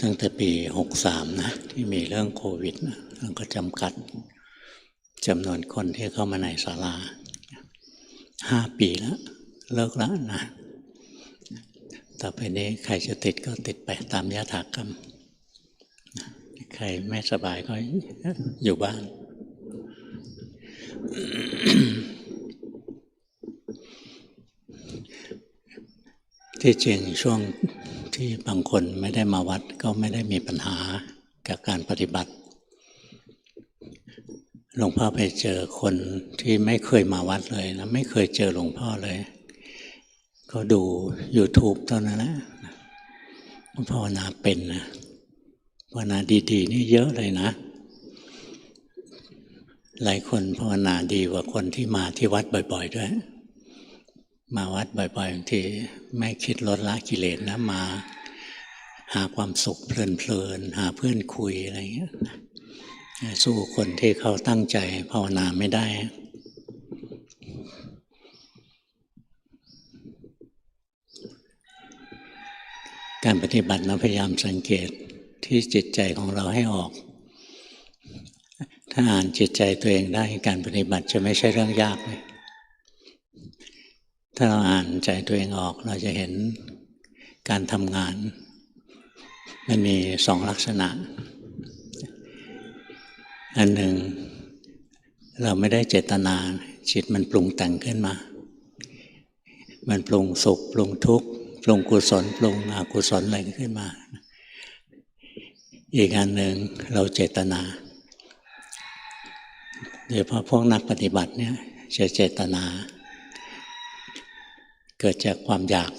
ตั้งแต่ปี63นะที่มีเรื่องโควิดนะแล้วก็จำกัดจำนวนคนที่เข้ามาในศาลา5 ปีแล้วเลิกแล้วนะต่อไปนี้ใครจะติดก็ติดไปตามยถากรรมใครไม่สบายก็อยู่บ้านที่จริงช่วงที่บางคนไม่ได้มาวัดก็ไม่ได้มีปัญหากับการปฏิบัติหลวงพ่อไปเจอคนที่ไม่เคยมาวัดเลยนะไม่เคยเจอหลวงพ่อเลยก็ดู YouTube เท่านั้นแหละภาวนาเป็นนะภาวนาดีๆนี่เยอะเลยนะหลายคนภาวนาดีกว่าคนที่มาที่วัดบ่อยๆด้วยมาวัดบ่อยๆบางทีไม่คิดลดละกิเลสนะมาหาความสุขเพลินๆหาเพื่อนคุยอะไรอย่างเงี้ยสู้คนที่เขาตั้งใจภาวนาไม่ได้การปฏิบัติเราพยายามสังเกตที่จิตใจของเราให้ออกถ้าอ่านจิตใจตัวเองได้การปฏิบัติจะไม่ใช่เรื่องยากเลยถ้าเราอ่านใจตัวเองออกเราจะเห็นการทำงานมันมี2 ลักษณะอันหนึ่งเราไม่ได้เจตนาจิตมันปรุงแต่งขึ้นมามันปรุงสุขปรุงทุกข์ปรุงกุศลปรุงอกุศลอะไรขึ้นมาอีกอันหนึ่งเราเจตนาโดยเฉพาะพวกนักปฏิบัติเนี่ยจะเจตนาเกิดจากความอยาก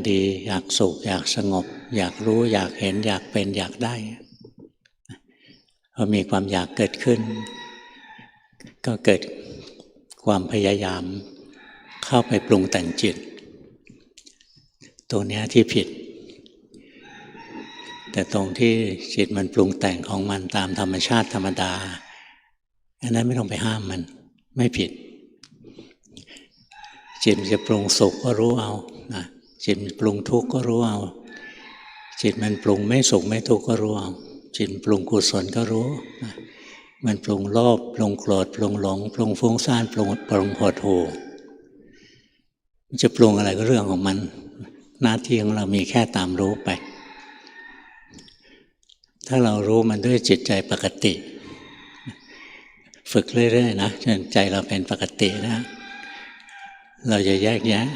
ดีอยากสุขอยากสงบอยากรู้อยากเห็นอยากเป็นอยากได้พอมีความอยากเกิดขึ้นก็เกิดความพยายามเข้าไปปรุงแต่งจิตตัวนี้ที่ผิดแต่ตรงที่จิตมันปรุงแต่งของมันตามธรรมชาติธรรมดาอันนั้นไม่ต้องไปห้ามมันไม่ผิดจิตจะปรุงสุขก็รู้เอานะจิตปรุงทุกข์ก็รู้เอาจิตมันปรุงไม่สุขไม่ทุกข์ก็รู้เอาจิตปรุงกุศลก็รู้นะมันปรุงโลภปรุงโกรธปรุงหลงปรุงฟุ้งซ่านปรุงหดหู่มันจะปรุงอะไรก็เรื่องของมันหน้าที่ของเรามีแค่ตามรู้ไปถ้าเรารู้มันด้วยจิตใจปกติฝึกเรื่อยๆนะจนใจเราเป็นปกตินะเราจะแยกแยะ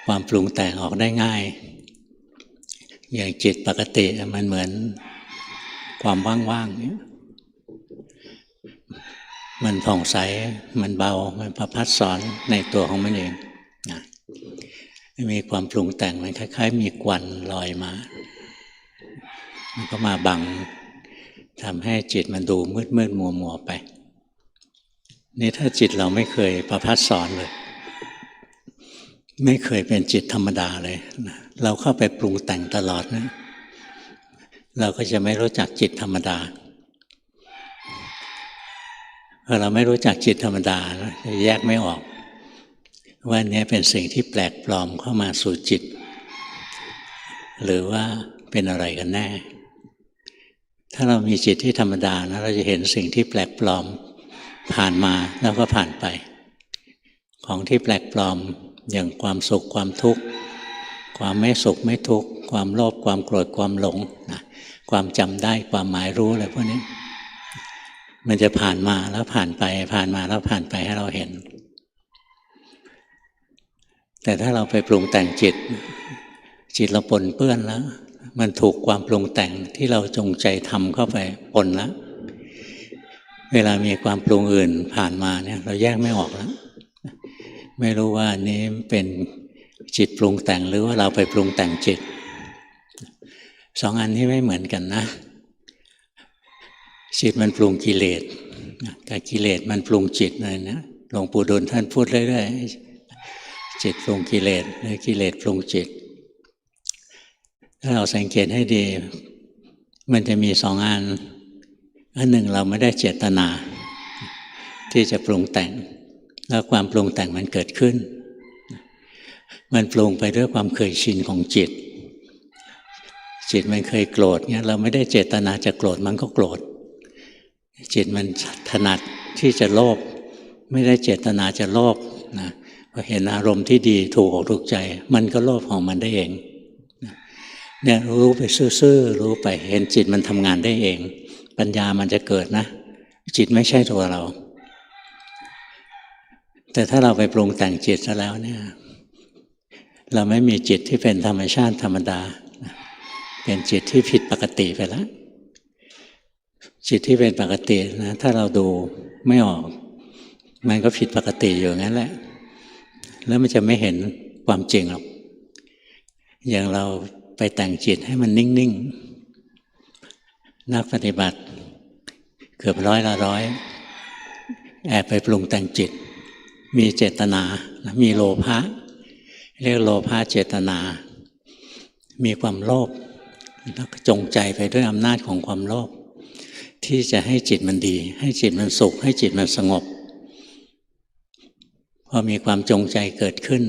ความปรุงแต่งออกได้ง่ายอย่างจิตปกติมันเหมือนความว่างๆเนี่ยมันผ่องใสมันเบามันประพัดสอนในตัวของมันเองนะมีความปรุงแต่งมันคล้ายๆมีควันลอยมามันก็มาบังทำให้จิตมันดูมืดมัวไปนี่ถ้าจิตเราไม่เคยประพัดสอนเลยไม่เคยเป็นจิตธรรมดาเลยนะเราเข้าไปปรุงแต่งตลอดนะเราก็จะไม่รู้จักจิตธรรมดาพอเราไม่รู้จักจิตธรรมดาจะแยกไม่ออกว่านี้เป็นสิ่งที่แปลกปลอมเข้ามาสู่จิตหรือว่าเป็นอะไรกันแน่ถ้าเรามีจิตที่ธรรมดานะเราจะเห็นสิ่งที่แปลกปลอมผ่านมาแล้วก็ผ่านไปของที่แปลกปลอมอย่างความสุขความทุกข์ความไม่สุขไม่ทุกข์ความโลภความโกรธความหลงนะความจำได้ความหมายรู้อะไรพวกนี้มันจะผ่านมาแล้วผ่านไปผ่านมาแล้วผ่านไปให้เราเห็นแต่ถ้าเราไปปรุงแต่งจิตเราปนเปื้อนแล้วมันถูกความปรุงแต่งที่เราจงใจทำเข้าไปปนแล้วเวลามีความปรุงอื่นผ่านมาเนี่ยเราแยกไม่ออกแล้วไม่รู้ว่านี้เป็นจิตปรุงแต่งหรือว่าเราไปปรุงแต่งจิต2 อันที่ไม่เหมือนกันนะจิตมันปรุงกิเลสกับกิเลสมันปรุงจิตเลยนะหลวงปู่ดูลท่านพูดเรื่อยๆจิตปรุงกิเลสหรือกิเลสปรุงจิตถ้าเราสังเกตให้ดีมันจะมี2 อันอันหนึ่งเราไม่ได้เจตนาที่จะปรุงแต่งแล้วความปรุงแต่งมันเกิดขึ้นมันปรุงไปด้วยความเคยชินของจิต จิตมันเคยโกรธเนี่ยเราไม่ได้เจตนาจะโกรธมันก็โกรธจิตมันถนัดที่จะโลภไม่ได้เจตนาจะโลภนะพอเห็นอารมณ์ที่ดีถูกอกถูกใจมันก็โลภของมันได้เองเนี่ยรู้ไปซื่อๆรู้ไปเห็นจิตมันทำงานได้เองปัญญามันจะเกิดนะจิตไม่ใช่ตัวเราแต่ถ้าเราไปปรุงแต่งจิตซะแล้วเนี่ยเราไม่มีจิตที่เป็นธรรมชาติธรรมดาเป็นจิตที่ผิดปกติไปแล้วจิตที่เป็นปกตินะถ้าเราดูไม่ออกมันก็ผิดปกติอยู่งั้นแหละแล้วมันจะไม่เห็นความจริงหรอกอย่างเราไปแต่งจิตให้มันนิ่งๆนักปฏิบัติเกือบ100 ละ 100แอบไปปรุงแต่งจิตมีเจตนามีโลภะเรียกโลภะเจตนามีความโลภแล้วจงใจไปด้วยอำนาจของความโลภที่จะให้จิตมันดีให้จิตมันสุขให้จิตมันสงบพอมีความจงใจเกิดขึ้น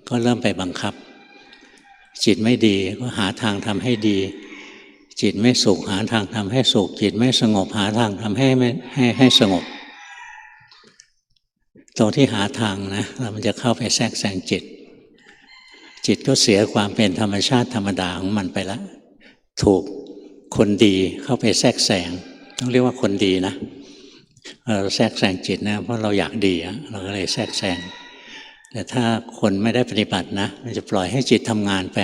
ก็เริ่มไปบังคับจิตไม่ดีก็หาทางทำให้ดีจิตไม่สุขหาทางทำให้สุขจิตไม่สงบหาทางทำให้สงบตรงที่หาทางนะมันจะเข้าไปแทรกแซงจิตก็เสียความเป็นธรรมชาติธรรมดาของมันไปแล้วถูกคนดีเข้าไปแทรกแซงต้องเรียกว่าคนดีนะเราแทรกแซงจิตนะเพราะเราอยากดีเราก็เลยแทรกแซงแต่ถ้าคนไม่ได้ปฏิบัตินะมันจะปล่อยให้จิตทำงานไป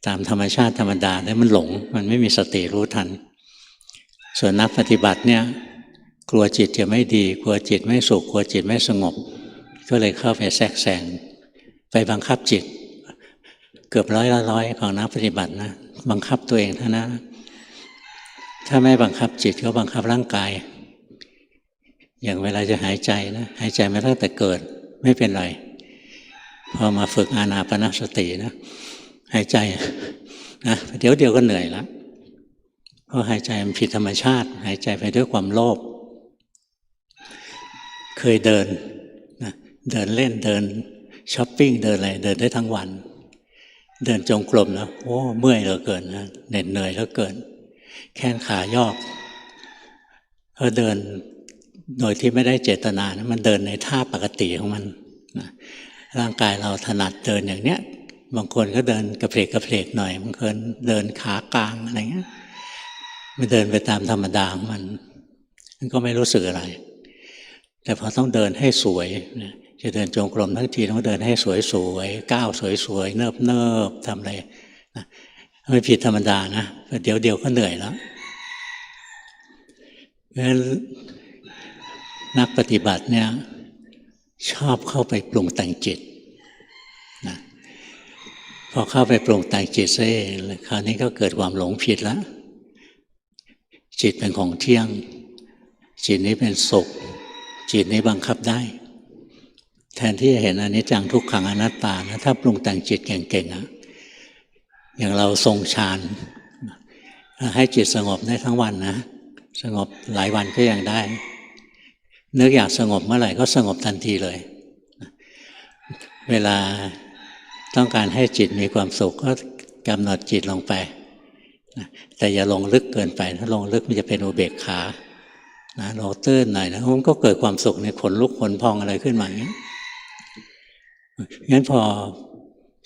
ตามธรรมชาติธรรมดาแล้วมันหลงมันไม่มีสติรู้ทันส่วนนักปฏิบัติเนี่ยกลัวจิตจะไม่ดีกลัวจิตไม่สุขกลัวจิตไม่สงบก็เลยเข้าไปแทรกแซงไปบังคับจิตเกือบ100 ละ 100ของนักปฏิบัตินะบังคับตัวเองเท่านั้นถ้าไม่บังคับจิตก็บังคับร่างกายอย่างเวลาจะหายใจนะหายใจมาตั้งแต่เกิดไม่เป็นไรพอมาฝึกอานาปานสตินะหายใจนะเดี๋ยวก็เหนื่อยแล้วเพราะหายใจมันผิดธรรมชาติหายใจไปด้วยความโลภเคยเดินนะเดินเล่นเดินช้อปปิ้งเดินอะไรเดินได้ทั้งวันเดินจงกรมนะโอ้เมื่อยเหลือเกินนะเหน็ดเหนื่อยเหลือเกินแข้งขายอกก็เดินโดยที่ไม่ได้เจตนานะมันเดินในท่าปกติของมันนะร่างกายเราถนัดเดินอย่างเนี้ยบางคนก็เดินกระเพกหน่อยบางคนเดินขากลางอะไรเงี้ยมันเดินไปตามธรรมดาของมันก็ไม่รู้สึกอะไรแต่พอต้องเดินให้สวยนะจะเดินจงกรมทั้งทีต้องเดินให้สวยๆก้าวสวยๆเนิบๆทำอะไรนะไม่ผิดธรรมดานะเดี๋ยวก็เหนื่อยแล้วเพราะฉะนั้นนักปฏิบัติเนี่ยชอบเข้าไปปรุงแต่งจิตนะพอเข้าไปปรุงแต่งจิตซะเองคราวนี้ก็เกิดความหลงผิดแล้วจิตเป็นของเที่ยงจิตนี้เป็นสุขจิตนี้บังคับได้แทนที่จะเห็นอนิจจังทุกขังอนัตตานะถ้าปรุงแต่งจิตเก่งๆนะอย่างเราทรงฌานให้จิตสงบได้ทั้งวันนะสงบหลายวันก็ยังได้นึกอยากสงบเมื่อไหร่ก็สงบทันทีเลยเวลาต้องการให้จิตมีความสุขก็กำหนดจิตลงไปแต่อย่าลงลึกเกินไปถ้าลงลึกมันจะเป็นอุเบกขานะลงตื้นหน่อยนะมันก็เกิดความสุขในขนลุกขนพองอะไรขึ้นมาอย่างนี้งั้นพอ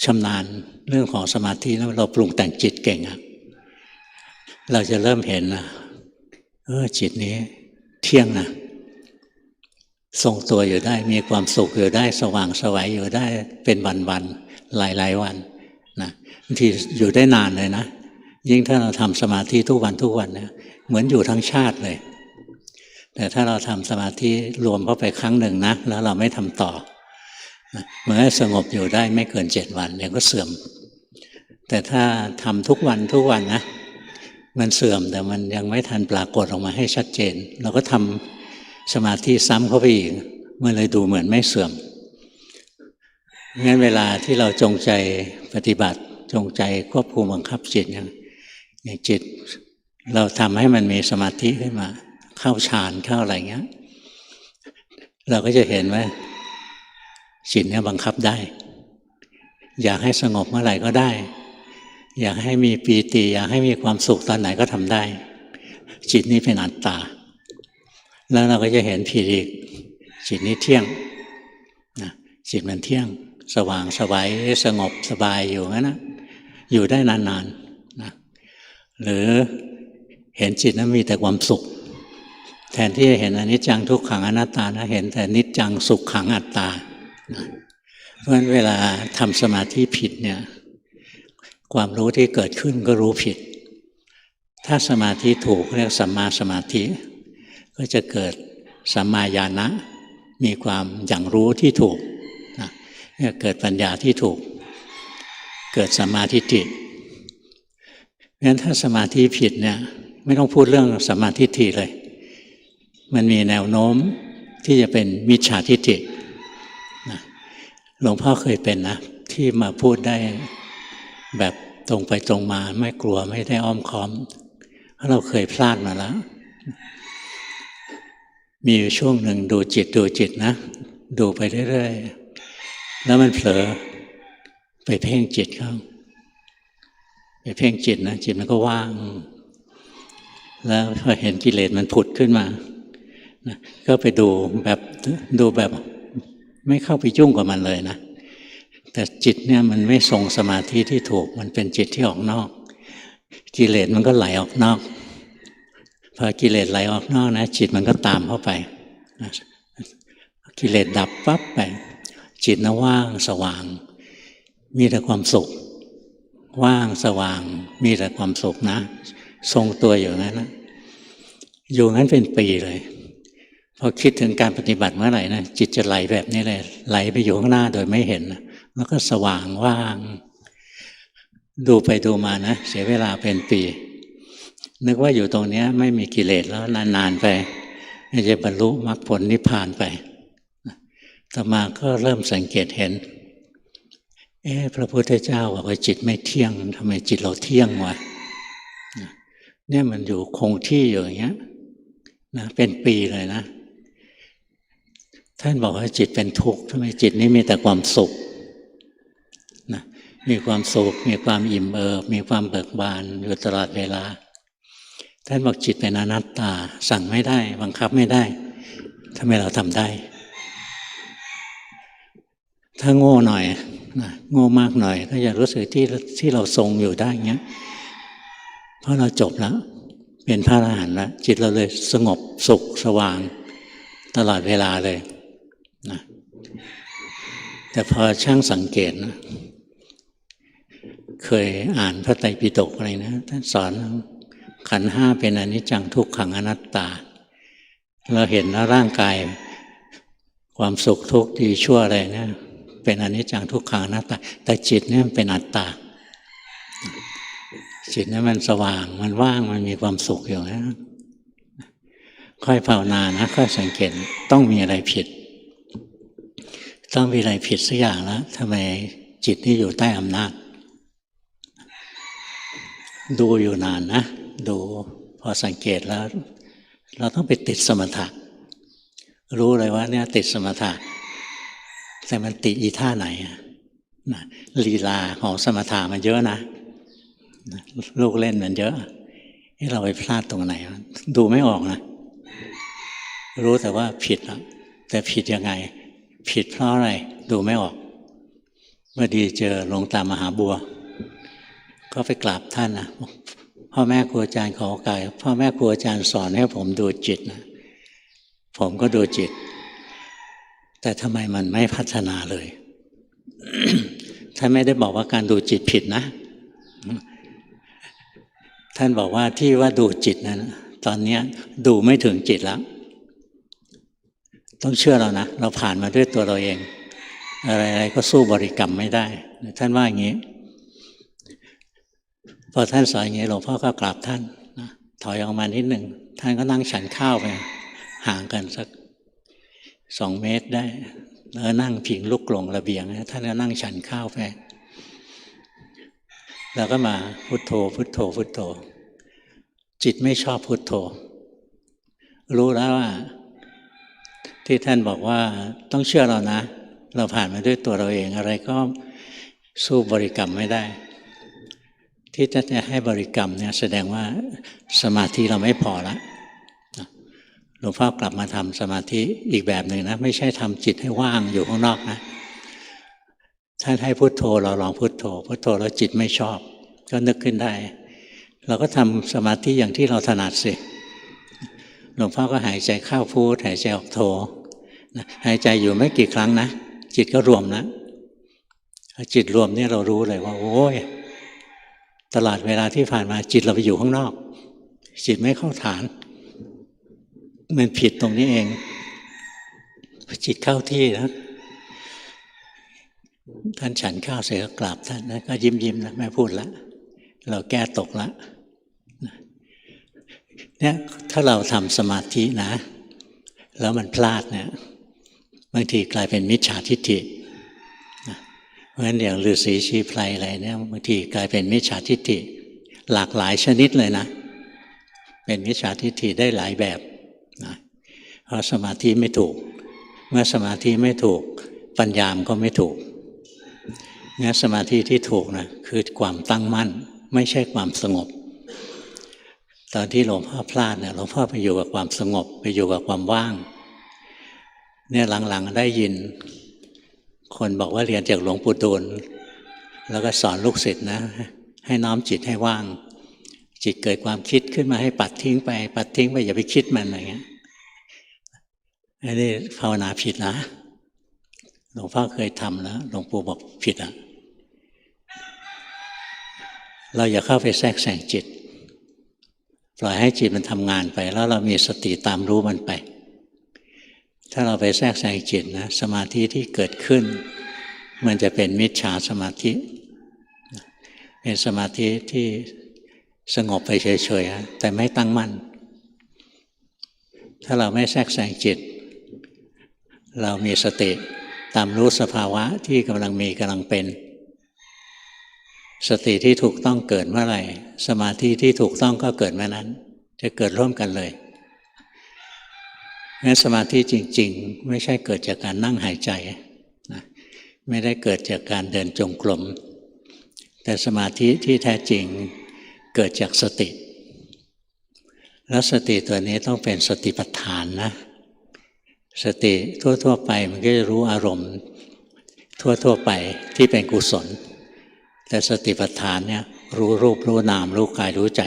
ชำนาญเรื่องของสมาธิแล้วเราปรุงแต่งจิตเก่งอะเราจะเริ่มเห็นนะจิตนี้เที่ยงนะทรงตัวอยู่ได้มีความสุขอยู่ได้สว่างไสวอยู่ได้เป็นวันๆหลายวันนะบางทีอยู่ได้นานเลยนะยิ่งถ้าเราทำสมาธิทุกวันเนี่ยเหมือนอยู่ทั้งชาติเลยแต่ถ้าเราทำสมาธิรวมเข้าไปครั้งหนึ่งนะแล้วเราไม่ทำต่อมันก็สงบอยู่ได้ไม่เกิน7 วันเดี๋ยวก็เสื่อมแต่ถ้าทำทุกวันนะมันเสื่อมแต่มันยังไม่ทันปรากฏออกมาให้ชัดเจนเราก็ทำสมาธิซ้ำเข้าไปอีกมันเลยดูเหมือนไม่เสื่อมงั้นเวลาที่เราจงใจปฏิบัติจงใจควบคุมบังคับจิตอย่างจิตเราทำให้มันมีสมาธิขึ้นมาเข้าฌานเข้าอะไรเงี้ยเราก็จะเห็นว่าจิตเนี่ยบังคับได้อยากให้สงบเมื่อไหร่ก็ได้ อยากให้มีปีติอยากให้มีความสุขตอนไหนก็ทำได้จิตนี้เป็นอัตตาแล้วเราก็จะเห็นผิดอีกจิตนี้เที่ยงนะจิตมันเที่ยงสว่างสบายสงบสบายอยู่งั้นนะอยู่ได้นานๆนะหรือเห็นจิตนั้นมีแต่ความสุขแทนที่จะเห็นอนิจจังทุกขังอนัตตานะเห็นแต่นิจจังสุขขังอัตตานะเพราะฉะนั้นเวลาทำสมาธิผิดเนี่ยความรู้ที่เกิดขึ้นก็รู้ผิดถ้าสมาธิถูกเรียกสัมมาสมาธิก็จะเกิดสัมมาญาณะมีความอย่างรู้ที่ถูกนะเกิดปัญญาที่ถูกเกิดสัมมาทิฏฐิเพราะฉะนั้นถ้าสมาธิผิดเนี่ยไม่ต้องพูดเรื่องสัมมาทิฏฐิเลยมันมีแนวโน้มที่จะเป็นมิจฉาทิฏฐินะหลวงพ่อเคยเป็นนะที่มาพูดได้แบบตรงไปตรงมาไม่กลัวไม่ได้อ้อมค้อมเพราะเราเคยพลาดมาแล้วมีอยู่ช่วงหนึ่งดูจิตนะดูไปเรื่อยๆแล้วมันเผลอไปเพ่งจิตเข้าไปเพ่งจิตนะจิตมันก็ว่างแล้วพอเห็นกิเลสมันผุดขึ้นมานะก็ไปดูแบบไม่เข้าไปยุ่งกับมันเลยนะแต่จิตเนี่ยมันไม่ทรงสมาธิที่ถูกมันเป็นจิตที่ออกนอกกิเลสมันก็ไหลออกนอกพอกิเลสไหลออกนอกนะจิตมันก็ตามเข้าไปนะกิเลสดับปั๊บไปจิตนะว่างสว่างมีแต่ความสุขว่างสว่างมีแต่ความสุขนะทรงตัวอยู่งั้นนะอยู่งั้นเป็นปีเลยพอคิดถึงการปฏิบัติเมื่อไหร่นะจิตจะไหลแบบนี้เลยไหลไปอยู่ข้างหน้าโดยไม่เห็นนะแล้วก็สว่างว่างดูไปดูมานะเสียเวลาเป็นปีนึกว่าอยู่ตรงนี้ไม่มีกิเลสแล้วนานๆไปจะบรรลุมรรคผลนิพพานไปต่อมาก็เริ่มสังเกตเห็นพระพุทธเจ้าบอกว่าจิตไม่เที่ยงทำไมจิตเราเที่ยงวะเนี่ยมันอยู่คงที่อยู่อย่างเงี้ยนะเป็นปีเลยนะท่านบอกว่าจิตเป็นทุกข์ทำไมจิตนี้มีแต่ความสุขนะมีความสุขมีความอิ่มเอิบมีความเบิกบานอยู่ตลอดเวลาท่านบอกจิตเป็นอนัตตาสั่งไม่ได้บังคับไม่ได้ทำไมเราทำได้ถ้าโง่หน่อยนะโง่มากหน่อยก็จะรู้สึกที่เราทรงอยู่ได้เงี้ยเพราะเราจบแล้วเป็นพระอรหันต์แล้วจิตเราเลยสงบสุขสว่างตลอดเวลาเลยนะแต่พอช่างสังเกตนะเคยอ่านพระไตรปิฎกอะไรนะท่านสอนขันธ์ห้าเป็นอนิจจังทุกขังอนัตตาเราเห็นว่าร่างกายความสุขทุกข์ดีชั่วอะไรเนี่ยเป็นอนิจจังทุกขังอนัตตาแต่จิตเนี่ยเป็นอัตตาจิตเนี่ยมันสว่างมันว่างมันมีความสุขอยู่นะค่อยภาวนานะค่อยสังเกตต้องมีอะไรผิดต้องมีอะไรผิดสักอย่างแล้วทำไมจิตนี่อยู่ใต้อำนาจดูอยู่นานนะดูพอสังเกตแล้วเราต้องไปติดสมถะรู้เลยว่าเนี่ยติดสมถะแต่มันติดอีท่าไหนนะลีลาของสมถะมันเยอะนะลูกเล่นมันเยอะให้เราไปพลาดตรงไหนดูไม่ออกนะรู้แต่ว่าผิดแล้วแต่ผิดยังไงผิดเพราะอะไรดูไม่ออกเมื่อดีเจอหลวงตามหาบัวก็ไปกราบท่านนะพ่อแม่ครูอาจารย์ขอโอกาสพ่อแม่ครูอาจารย์สอนให้ผมดูจิตนะผมก็ดูจิตแต่ทำไมมันไม่พัฒนาเลย ท่านไม่ได้บอกว่าการดูจิตผิดนะท่านบอกว่าที่ว่าดูจิตนั้นตอนนี้ดูไม่ถึงจิตแล้วต้องเชื่อเรานะเราผ่านมาด้วยตัวเราเองอะไรๆก็สู้บริกรรมไม่ได้ท่านว่าอย่างนี้พอท่านสอนอย่างนี้หลวงพ่อก็กราบท่านนะถอยออกมานิดหนึ่งท่านก็นั่งฉันข้าวไปห่างกันสัก2 เมตรได้แล้วนั่งพิงลูกกลงระเบียงท่านก็นั่งฉันข้าวไปแล้วก็มาพุทโธพุทโธพุทโธจิตไม่ชอบพุทโธรู้แล้วว่าที่ท่านบอกว่าต้องเชื่อเรานะเราผ่านมาด้วยตัวเราเองอะไรก็สู้บริกรรมไม่ได้ ที่จะให้บริกรรมเนี่ยแสดงว่าสมาธิเราไม่พอละหลวงพ่อกลับมาทำสมาธิอีกแบบหนึ่งนะไม่ใช่ทำจิตให้ว่างอยู่ข้างนอกนะท่านให้พุทโธเราลองพุทโธพุทโธแล้วจิตไม่ชอบก็นึกขึ้นได้เราก็ทำสมาธิอย่างที่เราถนัดสิหลวงพ่อก็หายใจเข้าพุทหายใจออกโธหายใจอยู่ไม่กี่ครั้งนะจิตก็รวมนะจิตรวมนี่เรารู้เลยว่าโอ้ยตลอดเวลาที่ผ่านมาจิตเราไปอยู่ข้างนอกจิตไม่เข้าฐานมันผิดตรงนี้เองจิตเข้าที่นะท่านฉันข้าวเสร็จก็กราบท่านนะก็ยิ้มนะไม่พูดละเราแก้ตกละเนี่ยถ้าเราทำสมาธินะแล้วมันพลาดเนี่ยบางทีกลายเป็นมิจฉาทิฏฐิเพราะฉะนั้นอย่างฤาษีชีไพรอะไรเนี่ยบางทีกลายเป็นมิจฉาทิฏฐิหลากหลายชนิดเลยนะเป็นมิจฉาทิฏฐิได้หลายแบบนะเพราะสมาธิไม่ถูกเมื่อสมาธิไม่ถูกปัญญามก็ไม่ถูกงั้นสมาธิที่ถูกนะคือความตั้งมั่นไม่ใช่ความสงบตอนที่หลวงพ่อพลาดเนี่ยหลวงพ่อไปอยู่กับความสงบไปอยู่กับความว่างเนี่ยหลังๆได้ยินคนบอกว่าเรียนจากหลวงปู่ดูลแล้วก็สอนลูกศิษย์นะให้น้อมจิตให้ว่างจิตเกิดความคิดขึ้นมาให้ปัดทิ้งไปอย่าไปคิดมันอะไรเงี้ยอันนี้ภาวนาผิดนะหลวงพ่อเคยทำแล้วหลวงปู่บอกผิดอ่ะเราอย่าเข้าไปแทรกแซงจิตปล่อยให้จิตมันทำงานไปแล้วเรามีสติตามรู้มันไปถ้าเราไปแทรกแซงจิตนะสมาธิที่เกิดขึ้นมันจะเป็นมิจฉาสมาธิเป็นสมาธิที่สงบไปเฉยๆแต่ไม่ตั้งมั่นถ้าเราไม่แทรกแซงจิตเรามีสติตามรู้สภาวะที่กำลังมีกำลังเป็นสติที่ถูกต้องเกิดเมื่อไหร่สมาธิที่ถูกต้องก็เกิดเมื่อนั้นจะเกิดร่วมกันเลยงั้นสมาธิจริงๆไม่ใช่เกิดจากการนั่งหายใจนะไม่ได้เกิดจากการเดินจงกรมแต่สมาธิที่แท้จริงเกิดจากสติแล้วสติตัวนี้ต้องเป็นสติปัฏฐานนะสติทั่วๆไปมันก็จะรู้อารมณ์ทั่วๆไปที่เป็นกุศลแต่สติปัฏฐานเนี่ยรู้รูปรู้นามรู้กายรู้ใจ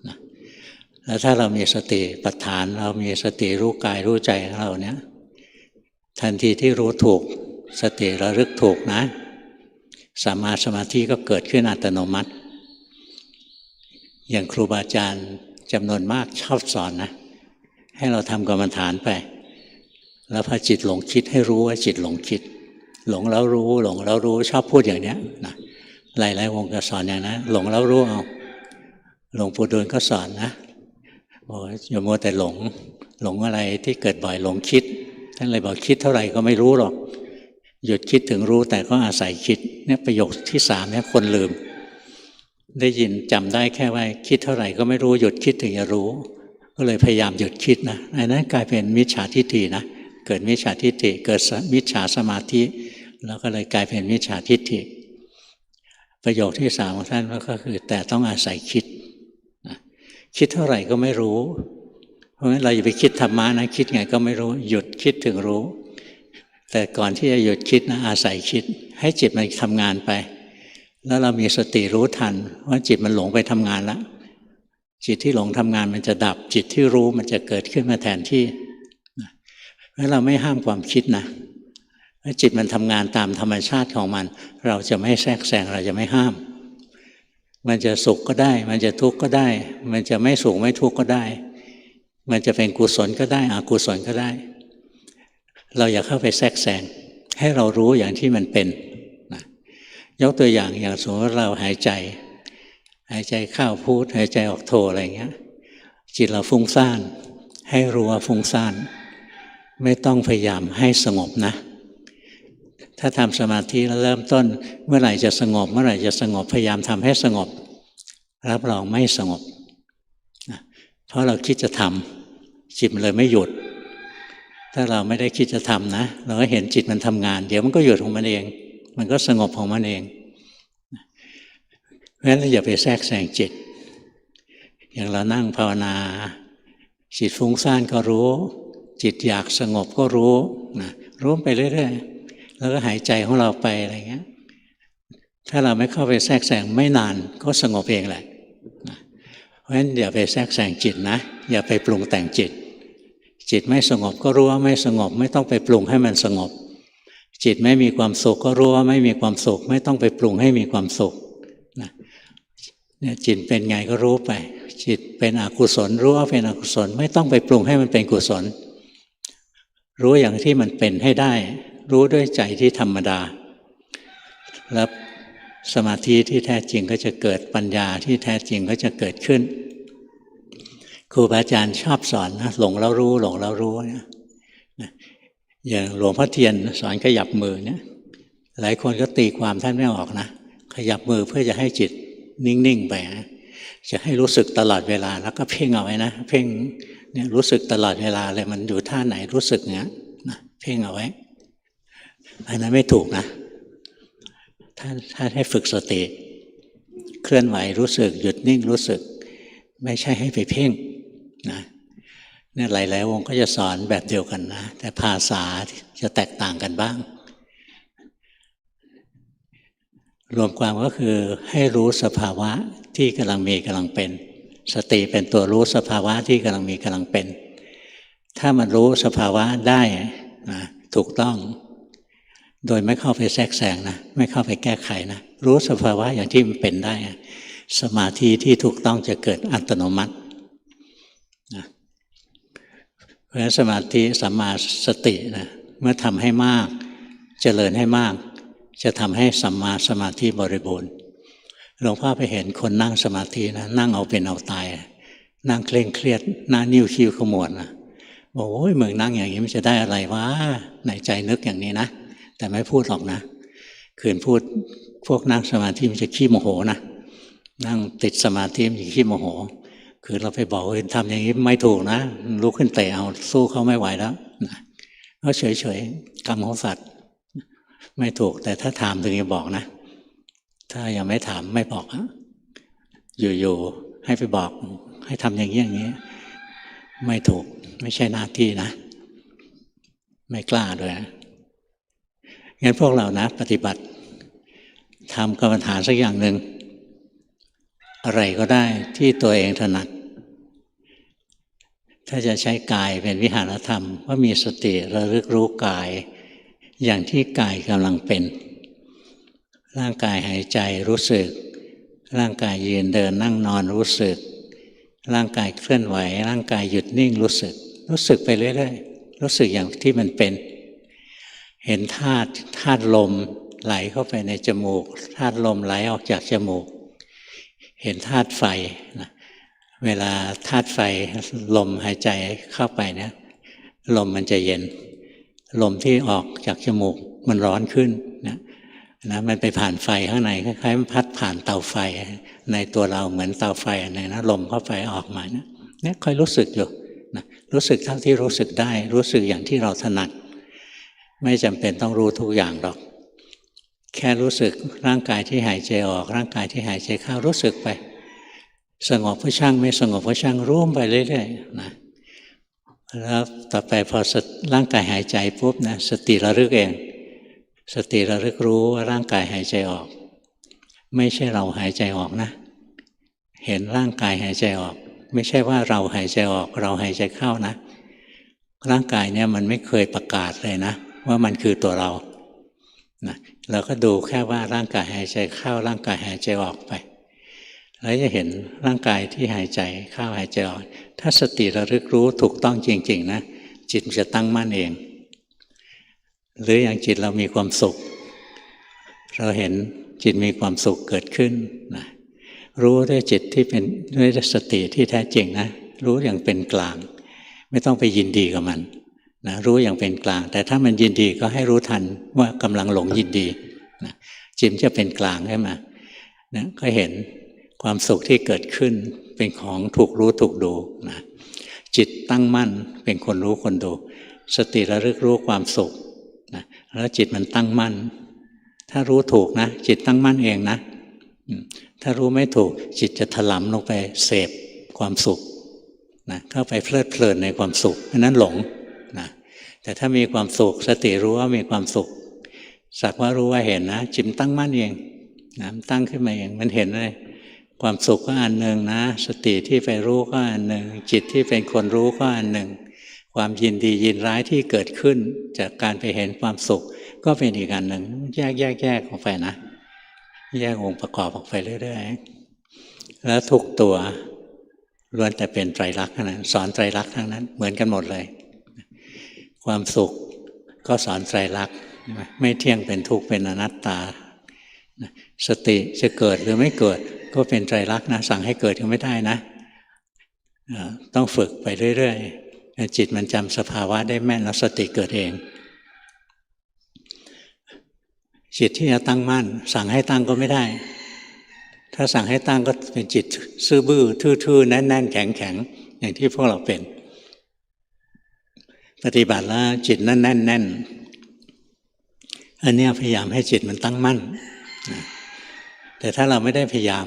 นะแล้วถ้าเรามีสติปัฏฐานเรามีสติรู้กายรู้ใจของเราเนี่ยทันทีที่รู้ถูกสติระลึกถูกนะสัมมาสมาธิก็เกิดขึ้นอัตโนมัติอย่างครูบาอาจารย์จำนวนมากชอบสอนนะให้เราทำกรรมฐานไปแล้วพอจิตหลงคิดให้รู้ว่าจิตหลงคิดหลงแล้วรู้หลงแล้วรู้ชอบพูดอย่างเนี้ยนะหลายๆวงก็สอนอย่างนั้นหลงแล้วรู้เอาหลวงปู่ดูลก็สอนนะบอกอย่ามัวแต่หลงอะไรที่เกิดบ่อยหลงคิดท่านเลยบอกคิดเท่าไหร่ก็ไม่รู้หรอกหยุดคิดถึงรู้แต่ก็อาศัยคิดเนี่ยประโยคที่3เนี่ยคนลืมได้ยินจำได้แค่ว่าคิดเท่าไหร่ก็ไม่รู้หยุดคิดถึงจะรู้ก็เลยพยายามหยุดคิดนะอันนั้นกลายเป็นมิจฉาทิฏฐินะเกิดมิจฉาทิฏฐิเกิดมิจฉาสมาธิแล้วก็เลยกลายเป็นมิจฉาทิฏฐิประโยคที่3ของท่านก็คือแต่ต้องอาศัยคิดนะคิดเท่าไหร่ก็ไม่รู้เพราะฉะนั้นเราอย่าไปคิดธรรมะนะคิดไงก็ไม่รู้หยุดคิดถึงรู้แต่ก่อนที่จะหยุดคิดนะอาศัยคิดให้จิตมันทำงานไปแล้วเรามีสติรู้ทันว่าจิตมันหลงไปทำงานแล้วจิตที่หลงทำงานมันจะดับจิตที่รู้มันจะเกิดขึ้นมาแทนที่เพราะเราไม่ห้ามความคิดนะถ้าจิตมันทำงานตามธรรมชาติของมันเราจะไม่แทรกแซงเราจะไม่ห้ามมันจะสุขก็ได้มันจะทุกข์ก็ได้มันจะไม่สุขไม่ทุกข์ก็ได้มันจะเป็นกุศลก็ได้อกุศลก็ได้เราอย่าเข้าไปแทรกแซงให้เรารู้อย่างที่มันเป็นนะยกตัวอย่างสมมติว่าเราหายใจเข้าพุทหายใจออกโทอะไรอย่างเงี้ยจิตเราฟุ้งซ่านให้รู้ว่าฟุ้งซ่านไม่ต้องพยายามให้สงบนะถ้าทำสมาธิแล้วเริ่มต้นเมื่อไหร่จะสงบพยายามทำให้สงบรับรองไม่สงบนะเพราะเราคิดจะทำจิตมันเลยไม่หยุดถ้าเราไม่ได้คิดจะทำนะเราก็เห็นจิตมันทำงานเดี๋ยวมันก็หยุดของมันเองมันก็สงบของมันเองเพ ราะฉะนั้นอย่าไปแทรกแซงจิตอย่างเรานั่งภาวนาจิตฟุ้งซ่านก็รู้จิตอยากสงบก็รู้นะรู้ไปเรื่อยๆแล้วก็หายใจของเราไปอะไรเงี้ยถ้าเราไม่เข้าไปแทรกแซงไม่นานก็สงบเองแหละนะเพราะฉะนั้นอย่าไปแทรกแซงจิตนะอย่าไปปรุงแต่งจิตจิตไม่สงบก็รู้ว่าไม่สงบไม่ต้องไปปรุงให้มันสงบจิตไม่มีความสุขก็รู้ว่าไม่มีความสุขไม่ต้องไปปรุงให้มีความสุขนะเนี่ยจิตเป็นไงก็รู้ไปจิตเป็นอกุศลรู้ว่าเป็นอกุศลไม่ต้องไปปรุงให้มันเป็นกุศลรู้อย่างที่มันเป็นให้ได้รู้ด้วยใจที่ธรรมดาแล้วสมาธิที่แท้จริงก็จะเกิดปัญญาที่แท้จริงก็จะเกิดขึ้นครูบาอาจารย์ชอบสอนนะหลงแล้วรู้หลงแล้วรู้นะอย่างหลวงพ่อเทียนสอนขยับมือเนี่ยหลายคนก็ตีความท่านไม่ออกนะขยับมือเพื่อจะให้จิตนิ่งๆไปนะจะให้รู้สึกตลอดเวลาแล้วก็เพ่งเอาไว้นะเพ่งเนี่ยรู้สึกตลอดเวลาเลยมันอยู่ท่าไหนรู้สึกเนี้ยนะเพ่งเอาไว้อันนั้นไม่ถูกนะถ้าให้ฝึกสติเคลื่อนไหวรู้สึกหยุดนิ่งรู้สึกไม่ใช่ให้ไปเพ่งนะเนี่ยหลายๆวงก็จะสอนแบบเดียวกันนะแต่ภาษาจะแตกต่างกันบ้างรวมความก็คือให้รู้สภาวะที่กำลังมีกำลังเป็นสติเป็นตัวรู้สภาวะที่กำลังมีกำลังเป็นถ้ามันรู้สภาวะได้นะถูกต้องโดยไม่เข้าไปแทรกแซงนะไม่เข้าไปแก้ไขนะรู้สภาวะอย่างที่มันเป็นได้สมาธิที่ถูกต้องจะเกิดอัตโนมัตินะเพราะฉะนั้นสมาธิสัมมาสตินะเมื่อทำให้มากเจริญให้มากจะทำให้สัมมาสมาธิบริบูรณ์หลวงพ่อไปเห็นคนนั่งสมาธินะนั่งเอาเป็นเอาตายนั่งเคร่งเครียดหน้านิ้วคิ้วขมวดนะบอกโอ้ยมึงนั่งอย่างนี้มันจะได้อะไรวะในใจนึกอย่างนี้นะแต่ไม่พูดหรอกนะคืนพูดพวกนั่งสมาธิมันจะขี้โมโหนะนั่งติดสมาธิมันจะขี้โมโหคือเราไปบอกว่าทำอย่างนี้ไม่ถูกนะลุกขึ้นเตะเอาสู้เขาไม่ไหวแล้วนะก็เฉยๆกรรมของสัตว์ไม่ถูกแต่ถ้าถามถึงจะบอกนะถ้ายังไม่ถามไม่บอกอยู่ๆให้ไปบอกให้ทำอย่างนี้อย่างนี้ไม่ถูกไม่ใช่หน้าที่นะไม่กล้าด้วยงั้นพวกเรานะปฏิบัติทำกรรมฐานสักอย่างหนึ่งอะไรก็ได้ที่ตัวเองถนัดถ้าจะใช้กายเป็นวิหารธรรมว่ามีสติระลึกรู้กายอย่างที่กายกำลังเป็นร่างกายหายใจรู้สึกร่างกายยืนเดินนั่งนอนรู้สึกร่างกายเคลื่อนไหวร่างกายหยุดนิ่งรู้สึกไปเรื่อยๆรู้สึกอย่างที่มันเป็นเห็นธาตุลมไหลเข้าไปในจมูกธาตุลมไหลออกจากจมูกเห็นธาตุไฟนะเวลาธาตุไฟลมหายใจเข้าไปเนี่ยลมมันจะเย็นลมที่ออกจากจมูกมันร้อนขึ้นนะมันไปผ่านไฟข้างในคล้ายๆมันพัดผ่านเตาไฟในตัวเราเหมือนเตาไฟในนะลมเข้าไปออกมาเนี่ยค่อยรู้สึกอยู่นะรู้สึกเท่าที่รู้สึกได้รู้สึกอย่างที่เราถนัดไม่จำเป็นต้องรู้ทุกอย่างหรอกแค่รู้สึกร่างกายที่หายใจออกร่างกายที่หายใจเข้ารู้สึกไปสงบก็ช่างไม่สงบก็ช่างรู้ไปเรื่อยๆนะแล้วต่อไปพอร่างกายหายใจปุ๊บนะสติระลึกเองสติระลึกรู้ว่าร่างกายหายใจออกไม่ใช่เราหายใจออกนะเห็นร่างกายหายใจออกไม่ใช่ว่าเราหายใจออกเราหายใจเข้านะร่างกายเนี่ยมันไม่เคยประกาศเลยนะว่ามันคือตัวเรานะเราก็ดูแค่ว่าร่างกายหายใจเข้าร่างกายหายใจออกไปแล้วจะเห็นร่างกายที่หายใจเข้าหายใจออกถ้าสติระลึกรู้ถูกต้องจริงๆนะจิตมันจะตั้งมั่นเองหรืออย่างจิตเรามีความสุขเราเห็นจิตมีความสุขเกิดขึ้นนะรู้ด้วยจิตที่เป็นด้วยสติที่แท้จริงนะรู้อย่างเป็นกลางไม่ต้องไปยินดีกับมันนะรู้อย่างเป็นกลางแต่ถ้ามันยินดีก็ให้รู้ทันว่ากำลังหลงยินดีนะจิตจะเป็นกลางขึ้นมานะก็เห็นความสุขที่เกิดขึ้นเป็นของถูกรู้ถูกดูนะจิตตั้งมั่นเป็นคนรู้คนดูสติระลึกรู้ความสุขนะแล้วจิตมันตั้งมั่นถ้ารู้ถูกนะจิตตั้งมั่นเองนะ ถ้ารู้ไม่ถูกจิตจะถลำลงไปเสพความสุขนะเข้าไปเพลิดเพลินในความสุขนั้นหลงนะแต่ถ้ามีความสุขสติรู้ว่ามีความสุขสักว่ารู้ว่าเห็นนะจิตตั้งมั่นเองนะตั้งขึ้นมาเองมันเห็นเลยความสุขก็อันหนึ่งนะสติที่ไปรู้ก็อันหนึ่งจิตที่เป็นคนรู้ก็อันหนึ่งความยินดียินร้ายที่เกิดขึ้นจากการไปเห็นความสุขก็เป็นอีกอันหนึ่งแยกออกไปนะแยกองค์ประกอบออกไปเรื่อยๆแล้วทุกตัวล้วนแต่เป็นไตรลักษณ์นะสอนไตรลักษณ์ทั้งนั้นเหมือนกันหมดเลยความสุขก็สอนไตรลักษณ์ไม่เที่ยงเป็นทุกข์เป็นอนัตตาสติจะเกิดหรือไม่เกิดก็เป็นไตรลักษณ์นะสั่งให้เกิดก็ไม่ได้นะต้องฝึกไปเรื่อยๆจิตมันจำสภาวะได้แม่นแล้วสติเกิดเองจิตที่จะตั้งมั่นสั่งให้ตั้งก็ไม่ได้ถ้าสั่งให้ตั้งก็เป็นจิตซื่อบื้อทื่อๆแน่นๆแข็งๆอย่างที่พวกเราเป็นปฏิบัติแล้วจิตแน่นอันนี้พยายามให้จิตมันตั้งมั่นแต่ถ้าเราไม่ได้พยายาม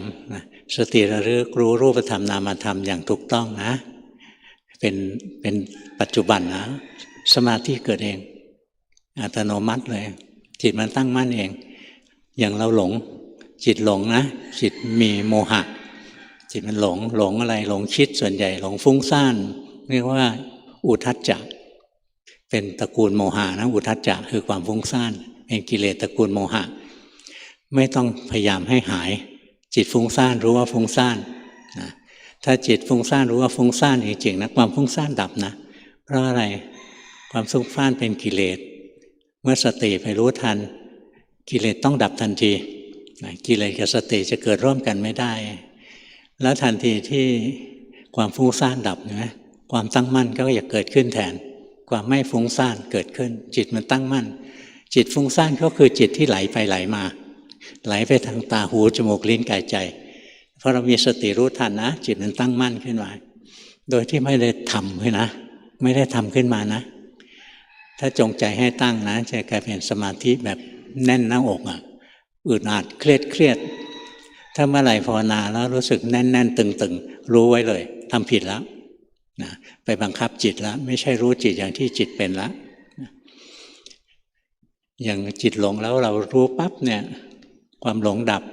สติระลึกรู้รูปธรรมนามธรรมอย่างถูกต้องนะเป็นปัจจุบันนะสมาธิเกิดเองอัตโนมัติเลยจิตมันตั้งมั่นเองอย่างเราหลงจิตหลงนะจิตมีโมหะจิตมันหลงอะไรหลงคิดส่วนใหญ่หลงฟุ้งซ่านเรียกว่าอุทธัจจะเป็นตระกูลโมหะนะอุทธัจจะคือความฟุ้งซ่านเป็นกิเลสตระกูลโมหะไม่ต้องพยายามให้หายจิตฟุ้งซ่านรู้ว่าฟุ้งซ่านนะถ้าจิตฟุ้งซ่านรู้ว่าฟุ้งซ่านจริงๆนะความฟุ้งซ่านดับนะเพราะอะไรความฟุ้งซ่านเป็นกิเลสเมื่อสติไปรู้ทันกิเลสต้องดับทันทีกิเลสกับสติจะเกิดร่วมกันไม่ได้แล้วทันทีที่ความฟุ้งซ่านดับนะความตั้งมั่นก็จะเกิดขึ้นแทนความไม่ฟุ้งซ่านเกิดขึ้นจิตมันตั้งมั่นจิตฟุ้งซ่านก็คือจิตที่ไหลไปไหลมาไหลไปทางตาหูจมูกลิ้นกายใจเพราะเรามีสติรู้ทันนะจิตมันตั้งมั่นขึ้นมาโดยที่ไม่ได้ทำขึ้นนะไม่ได้ทำขึ้นมานะถ้าจงใจให้ตั้งนะจะกลายเป็นสมาธิแบบแน่นหน้าอกอึดอัดเครียดถ้าเมื่อไหร่ภาวนาแล้วรู้สึกแน่นตึงรู้ไว้เลยทำผิดแล้วนะไปบังคับจิตแล้วไม่ใช่รู้จิตอย่างที่จิตเป็นแล้วอย่างจิตหลงแล้วเรารู้ปั๊บเนี่ยความหลงดับ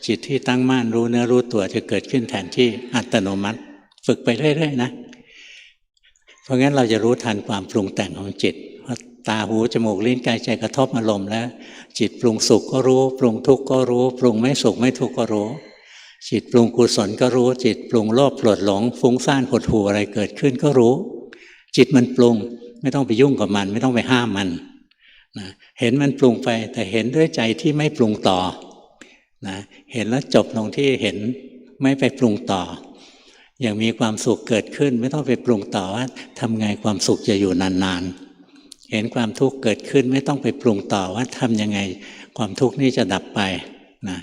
จิตที่ตั้งมั่นรู้เนื้อรู้ตัวจะเกิดขึ้นแทนที่อัตโนมัติฝึกไปเรื่อยๆนะเพราะงั้นเราจะรู้ทันความปรุงแต่งของจิตว่าตาหูจมูกลิ้นกายใจกระทบอารมณ์แล้วจิตปรุงสุขก็รู้ปรุงทุกข์ก็รู้ปรุงไม่สุขไม่ทุกข์ก็รู้จิตปรุงกุศลก็รู้จิตปรุงโลภโกรธหลงฟุ้งซ่านหดหู่อะไรเกิดขึ้นก็รู้จิตมันปรุงไม่ต้องไปยุ่งกับมันไม่ต้องไปห้ามมันนะเห็นมันปรุงไปแต่เห็นด้วยใจที่ไม่ปรุงต่อนะเห็นแล้วจบลงที่เห็นไม่ไปปรุงต่ออย่างมีความสุขเกิดขึ้นไม่ต้องไปปรุงต่อว่าทำไงความสุขจะอยู่นานๆเห็นความทุกข์เกิดขึ้นไม่ต้องไปปรุงต่อว่าทำยังไงความทุกข์นี้จะดับไปนะ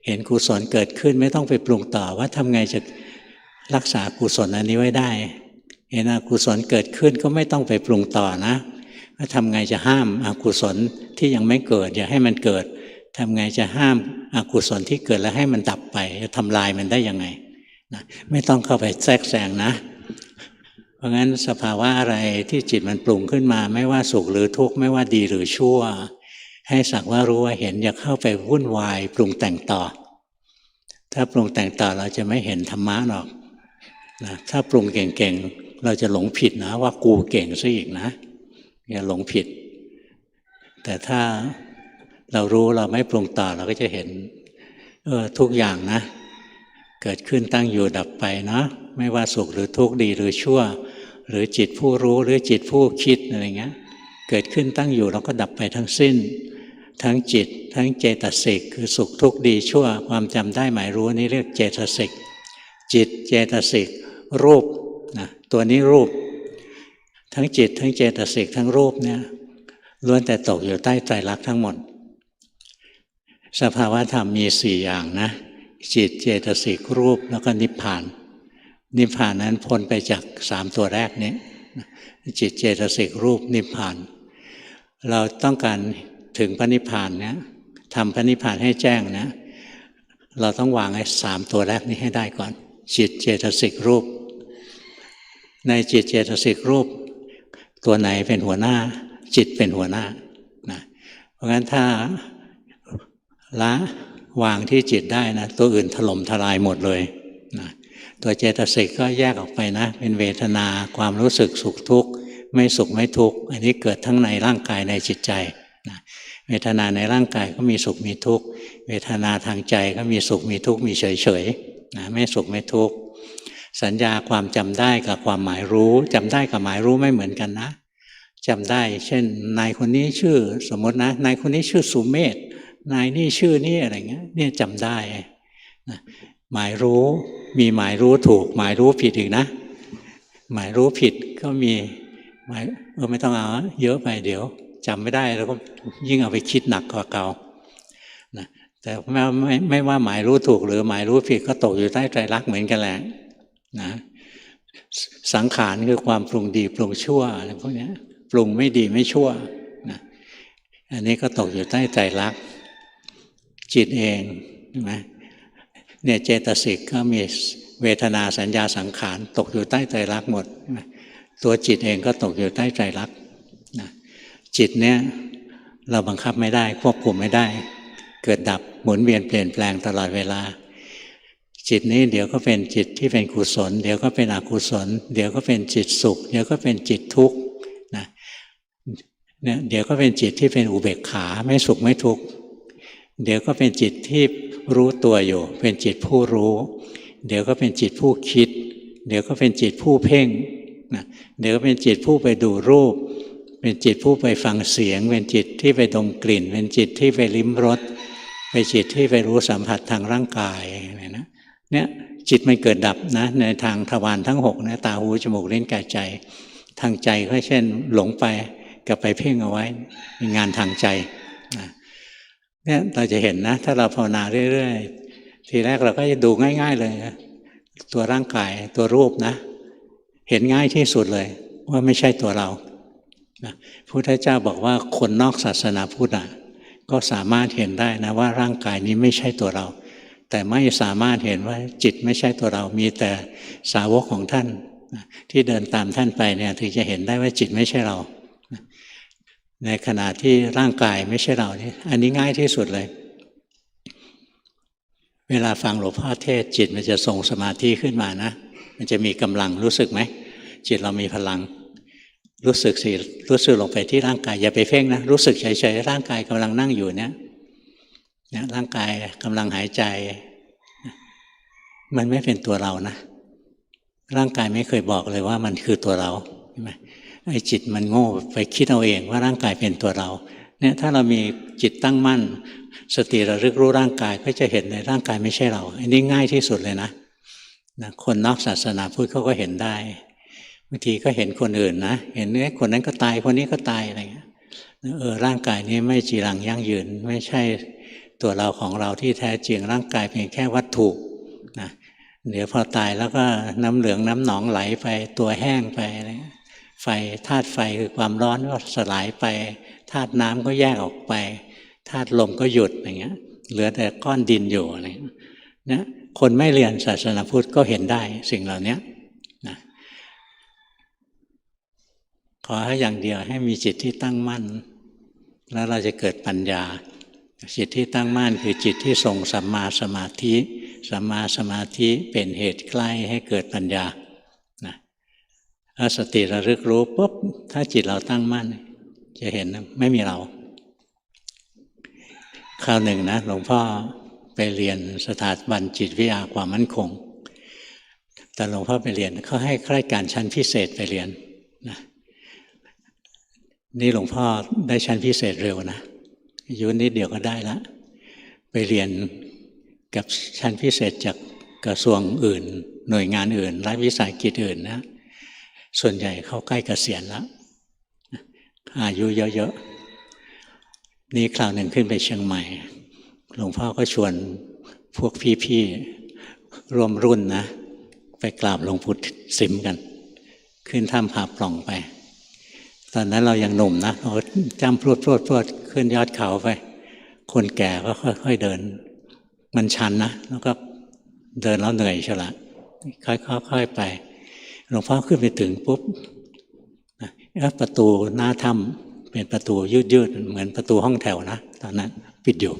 เห็นกุศลเกิดขึ้นไม่ต้องไปปรุงต่อว่าทำไงจะรักษากุศลอันนี้ไว้ได้เห็นอกุศลเกิดขึ้นก็ไม่ต้องไปปรุงต่อนะว่าทำไงจะห้ามอกุศลที่ยังไม่เกิดอย่าให้มันเกิดทำไงจะห้ามอกุศลที่เกิดแล้วให้มันดับไปจะทำลายมันได้ยังไงนะไม่ต้องเข้าไปแทรกแซงนะเพราะงั้นสภาวะอะไรที่จิตมันปรุงขึ้นมาไม่ว่าสุขหรือทุกข์ไม่ว่าดีหรือชั่วให้สักว่ารู้ว่าเห็นอย่าเข้าไปวุ่นวายปรุงแต่งต่อถ้าปรุงแต่งต่อเราจะไม่เห็นธรรมะหรอกนะถ้าปรุงเก่งๆเราจะหลงผิดนะว่ากูเก่งซะอีกนะอย่าหลงผิดแต่ถ้าเรารู้เราไม่ปรุงต่อเราก็จะเห็นทุกอย่างนะเกิดขึ้นตั้งอยู่ดับไปนะไม่ว่าสุขหรือทุกข์ดีหรือชั่วหรือจิตผู้รู้หรือจิตผู้คิดอะไรเงี้ยเกิดขึ้นตั้งอยู่แล้วก็ดับไปทั้งสิ้นทั้งจิตทั้งเจตสิกคือสุขทุกข์ดีชั่วความจำได้หมายรู้นี่เรียกเจตสิกจิตเจตสิกรูปนะตัวนี้รูปทั้งจิตทั้งเจตสิกทั้งรูปเนี่ยล้วนแต่ตกอยู่ใต้ไตรลักษณ์ทั้งหมดสภาวะธรรมมี4อย่างนะจิตเจตสิกรูปแล้วก็นิพพานนิพพานนั้นพ้นไปจาก3ตัวแรกนี้จิตเจตสิกรูปนิพพานเราต้องการถึงพระนิพพานเนี่ยทำพระนิพพานให้แจ้งนะ เราต้องวางไอ้3ตัวแรกนี้ให้ได้ก่อนจิตเจตสิกรูปในจิตเจตสิกรูปตัวไหนเป็นหัวหน้าจิตเป็นหัวหน้านะเพราะงั้นถ้าละวางที่จิตได้นะตัวอื่นถล่มทลายหมดเลยนะตัวเจตสิกก็แยกออกไปนะเป็นเวทนาความรู้สึกสุขทุกข์ไม่สุขไม่ทุกข์อันนี้เกิดทั้งในร่างกายในจิตใจนะเวทนาในร่างกายก็มีสุขมีทุกข์เวทนาทางใจก็มีสุขมีทุกข์มีเฉยๆนะไม่สุขไม่ทุกข์สัญญาความจำได้กับความหมายรู้จำได้กับหมายรู้ไม่เหมือนกันนะจำได้เช่นนายคนนี้ชื่อสมมตินะนายคนนี้ชื่อสุเมธนายนี่ชื่อนี่อะไรเงี้ยเนี่ยจำได้นะหมายรู้มีหมายรู้ถูกหมายรู้ผิดอีกนะหมายรู้ผิดก็มีหมายไม่ต้องเอาเยอะไปเดี๋ยวจำไม่ได้แล้วก็ยิ่งเอาไปคิดหนักกว่าเก่านะแต่ไม่ว่าหมายรู้ถูกหรือหมายรู้ผิดก็ตกอยู่ใต้ไตรลักษณ์เหมือนกันแหละนะสังขารคือความปรุงดีปรุงชั่วอะไรพวกนี้ปรุงไม่ดีไม่ชั่วนะอันนี้ก็ตกอยู่ใต้ไตรลักษณ์จิตเองใช่ไหมเนี่ยเจตสิกก็มีเวทนาสัญญาสังขารตกอยู่ใต้ไตรลักษณ์หมดตัวจิตเองก็ตกอยู่ใต้ไตรลักษณ์นะจิตเนี่ยเราบังคับไม่ได้ควบคุมไม่ได้เกิดดับหมุนเวียนเปลี่ยนแปลงตลอดเวลาจิตนี้เดี๋ยวก็เป็นจิตที่เป็นกุศลเดี๋ยวก็เป็นอกุศลเดี๋ยวก็เป็นจิตสุขเดี๋ยวก็เป็นจิตทุกข์นะเนี่ยเดี๋ยวก็เป็นจิตที่เป็นอุเบกขาไม่สุขไม่ทุกข์เดี๋ยวก็เป็นจิตที่รู้ตัวอยู่เป็นจิตผู้รู้เดี๋ยวก็เป็นจิตผู้คิดเดี๋ยวก็เป็นจิตผู้เพ่งนะเดี๋ยวก็เป็นจิตผู้ไปดูรูปเป็นจิตผู้ไปฟังเสียงเป็นจิตที่ไปดมกลิ่นเป็นจิตที่ไปลิ้มรสเป็นจิตที่ไปรู้สัมผัสทางร่างกายเนี่ยจิตมันเกิดดับนะในทางทวารทั้ง6นะตาหูจมูกลิ้นกายใจทางใจก็เช่นหลงไปกับไปเพ่งเอาไว้เป็นงานทางใจนะเนี่ยเราจะเห็นนะถ้าเราภาวนาเรื่อยๆทีแรกเราก็จะดูง่ายๆเลยนะตัวร่างกายตัวรูปนะเห็นง่ายที่สุดเลยว่าไม่ใช่ตัวเรานะพระพุทธเจ้าบอกว่าคนนอกศาสนาพุทธก็สามารถเห็นได้นะว่าร่างกายนี้ไม่ใช่ตัวเราแต่ไม่สามารถเห็นว่าจิตไม่ใช่ตัวเรามีแต่สาวกของท่านที่เดินตามท่านไปเนี่ยถึงจะเห็นได้ว่าจิตไม่ใช่เราในขณะที่ร่างกายไม่ใช่เรานี่อันนี้ง่ายที่สุดเลยเวลาฟังหลวงพ่อเทศจิตมันจะส่งสมาธิขึ้นมานะมันจะมีกำลังรู้สึกไหมจิตเรามีพลังรู้สึกสิรู้สึกลงไปที่ร่างกายอย่าไปเพ่งนะรู้สึกเฉยๆร่างกายกำลังนั่งอยู่เนี่ยร่างกายกำลังหายใจมันไม่เป็นตัวเรานะร่างกายไม่เคยบอกเลยว่ามันคือตัวเราใช่ไหมไอ้จิตมันโง่ไปคิดเอาเองว่าร่างกายเป็นตัวเราเนี่ยถ้าเรามีจิตตั้งมั่นสติระลึกรู้ร่างกายก็จะเห็นในร่างกายไม่ใช่เราอันนี้ง่ายที่สุดเลยนะคนนอกศาสนาพุทธเขาก็เห็นได้บางทีก็เห็นคนอื่นนะเห็นเนี่ยคนนั้นก็ตายคนนี้ก็ตายอะไรเงี้ยร่างกายนี้ไม่จีรังยั่งยืนไม่ใช่ตัวเราของเราที่แท้จริงร่างกายเพียงแค่วัตถุนะเดี๋ยวพอตายแล้วก็น้ำเหลืองน้ำหนองไหลไปตัวแห้งไปอะไรไฟธาตุไฟคือความร้อนก็สลายไปธาตุน้ำก็แยกออกไปธาตุลมก็หยุดอย่างเงี้ยเหลือแต่ก้อนดินอยู่อะไรเนี่ยคนไม่เรียนศาสนาพุทธก็เห็นได้สิ่งเหล่านี้นะขอให้อย่างเดียวให้มีจิตที่ตั้งมั่นแล้วเราจะเกิดปัญญาจิตที่ตั้งมั่นคือจิตที่ทรงสัมมาสมาธิสัมมาสมาธิเป็นเหตุใกล้ให้เกิดปัญญานะถ้าสติระลึกรู้ปุ๊บถ้าจิตเราตั้งมั่นจะเห็นไม่มีเราคราวหนึ่งนะหลวงพ่อไปเรียนสถาบันจิตวิทยาความมั่นคงแต่หลวงพ่อไปเรียนเขาให้ข้าราชการชั้นพิเศษไปเรียนนะนี่หลวงพ่อได้ชั้นพิเศษเร็วนะอายุนิดเดียวก็ได้ละไปเรียนกับชั้นพิเศษจากกระทรวงอื่นหน่วยงานอื่นรัฐวิสาหกิจอื่นนะส่วนใหญ่เขาใกล้เกษียณแล้วอายุเยอะๆนี่คราวหนึ่งขึ้นไปเชียงใหม่หลวงพ่อก็ชวนพวกพี่ๆร่วมรุ่นนะไปกราบหลวงปู่สิมกันขึ้นถ้ำผาปล่องไปตอนนั้นเรายังหนุ่มนะเราจำพรวดขึ้นยอดเขาไปคนแก่ก็ค่อยๆเดิน มันชันนะแล้วก็เดินแล้วเหนื่อยเชียวละค่อยๆไปหลวงพ่อขึ้นไปถึงปุ๊บแล้วประตูหน้าถ้ำเป็นประตูยืดๆเหมือนประตูห้องแถวนะตอนนั้นปิดอยู่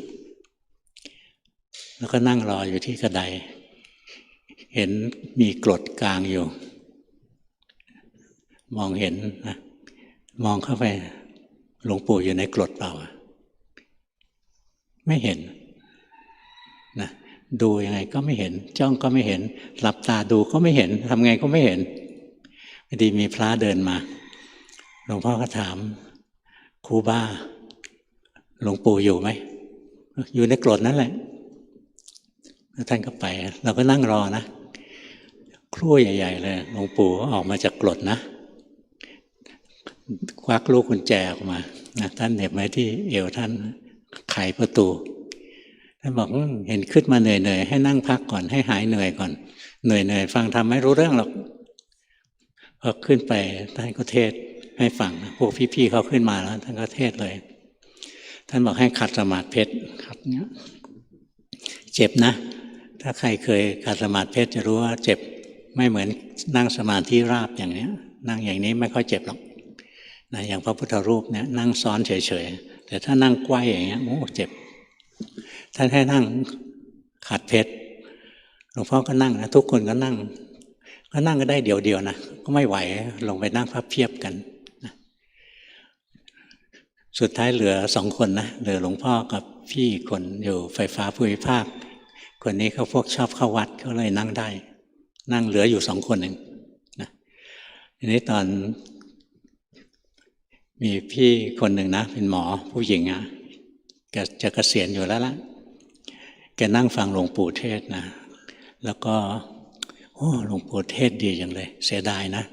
แล้วก็นั่งรออยู่ที่กระไดเห็นมีกรดกลางอยู่มองเห็นนะมองเข้าไปหลวงปู่อยู่ในกรดเปล่าไม่เห็นนะดูยังไงก็ไม่เห็นจ้องก็ไม่เห็นหลับตาดูก็ไม่เห็นทำไงก็ไม่เห็นพอดีมีพระเดินมาหลวงพ่อก็ถามครูบาหลวงปู่อยู่ไหมอยู่ในกรดนั่นแหละแล้วท่านก็ไปเราก็นั่งรอนะครู่ใหญ่ๆเลยหลวงปู่ออกมาจากกรดนะควักลูกกุญแจออกมานะท่านเหน็บไว้ที่เอวท่านไขประตูท่านบอกเห็นขึ้นมาเหนื่อยๆให้นั่งพักก่อนให้หายเหนื่อยก่อนเหนื่อยๆฟังทำไม่รู้เรื่องหรอกพอขึ้นไปท่านก็เทศให้ฟังพวกพี่ๆเขาขึ้นมาแล้วท่านก็เทศเลยท่านบอกให้ขัดสมาธิเพชรขัดเนี้ยเจ็บนะถ้าใครเคยขัดสมาธิเพชรจะรู้ว่าเจ็บไม่เหมือนนั่งสมาธิราบอย่างนี้นั่งอย่างนี้ไม่ค่อยเจ็บหรอกนะอย่างพระพุทธรูปเนี่ยนั่งซ้อนเฉยๆแต่ถ้านั่งไกว้อย่างเงี้ยโอ้เจ็บท่านให้นั่งขัดเพชรหลวงพ่อก็นั่งนะทุกคนก็นั่งก็ได้เดียวๆนะก็ไม่ไหวลงไปนั่งพับเพียบกันนะสุดท้ายเหลือ2 คนนะเหลือหลวงพ่อกับพี่คนอยู่ไฟฟ้าภูมิภาคคนนี้เขาพวกชอบเข้าวัดเขาเลยนั่งได้นั่งเหลืออยู่2 คนเองนะทีนี้ตอนมีพี่คนหนึ่งนะเป็นหมอผู้หญิงอ่ะแกจะเกษียณอยู่แล้วล่ะแกนั่งฟังหลวงปู่เทศนะแล้วก็โอ้หลวงปู่เทศดีจังเลยเสียดายนะ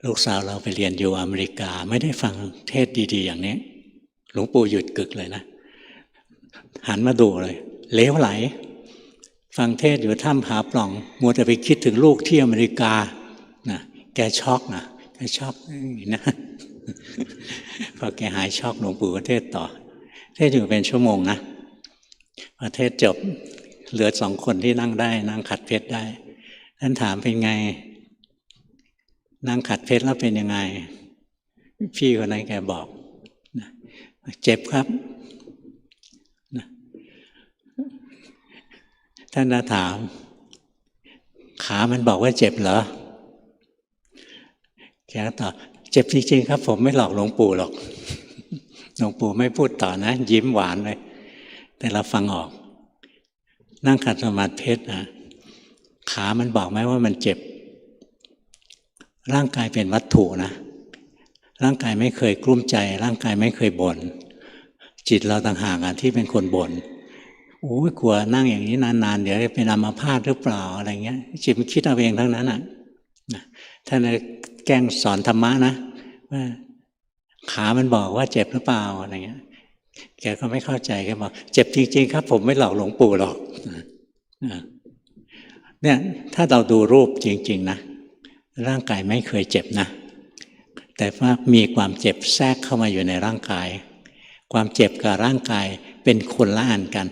ลูกสาวเราไปเรียนอยู่อเมริกาไม่ได้ฟังเทศดีๆอย่างนี้หลวงปู่หยุดกึกเลยนะหันมาดูเลยเหลวไหลฟังเทศอยู่ถ้ำผาปล่องมัวแต่ไปคิดถึงลูกที่อเมริกานะแกช็อกนะแกช็อกนะพอแกหายช็อกหลวงปู่ก็เทศต่อเทศอยู่เป็นชั่วโมงนะพอเทศจบเหลือ2 คนที่นั่งได้นั่งขัดเพชรได้ท่านถามเป็นไงนั่งขัดเพชรแล้วเป็นยังไงพี่คนนั้นแกบอกเจ็บครับท่านถามขามันบอกว่าเจ็บเหรอแกก็ตอบเจ็บจริงๆครับผมไม่หลอกหลวงปู่หรอกหลวงปู่ไม่พูดต่อนะยิ้มหวานเลยแต่เราฟังออกนั่งขัดสมาธิเพชรนะขามันบอกไหมว่ามันเจ็บร่างกายเป็นวัตถุนะร่างกายไม่เคยกลุ้มใจร่างกายไม่เคยบ่นจิตเราต่างหากที่เป็นคนบ่นโอ้ยกลัวนั่งอย่างนี้นานๆเดี๋ยวเป็นอัมพาตหรือเปล่าอะไรเงี้ยจิตมันคิดเอาเองทั้งนั้นอ่ะท่านแกล้งสอนธรรมะนะว่าขามันบอกว่าเจ็บหรือเปล่าอะไรเงี้ยแกก็ไม่เข้าใจแกบอกเจ็บจริงๆครับผมไม่หลอกหลวงปู่หรอกเนี่ยถ้าเราดูรูปจริงๆนะร่างกายไม่เคยเจ็บนะแต่ว่ามีความเจ็บแทรกเข้ามาอยู่ในร่างกายความเจ็บกับร่างกายเป็นคนละอันกัน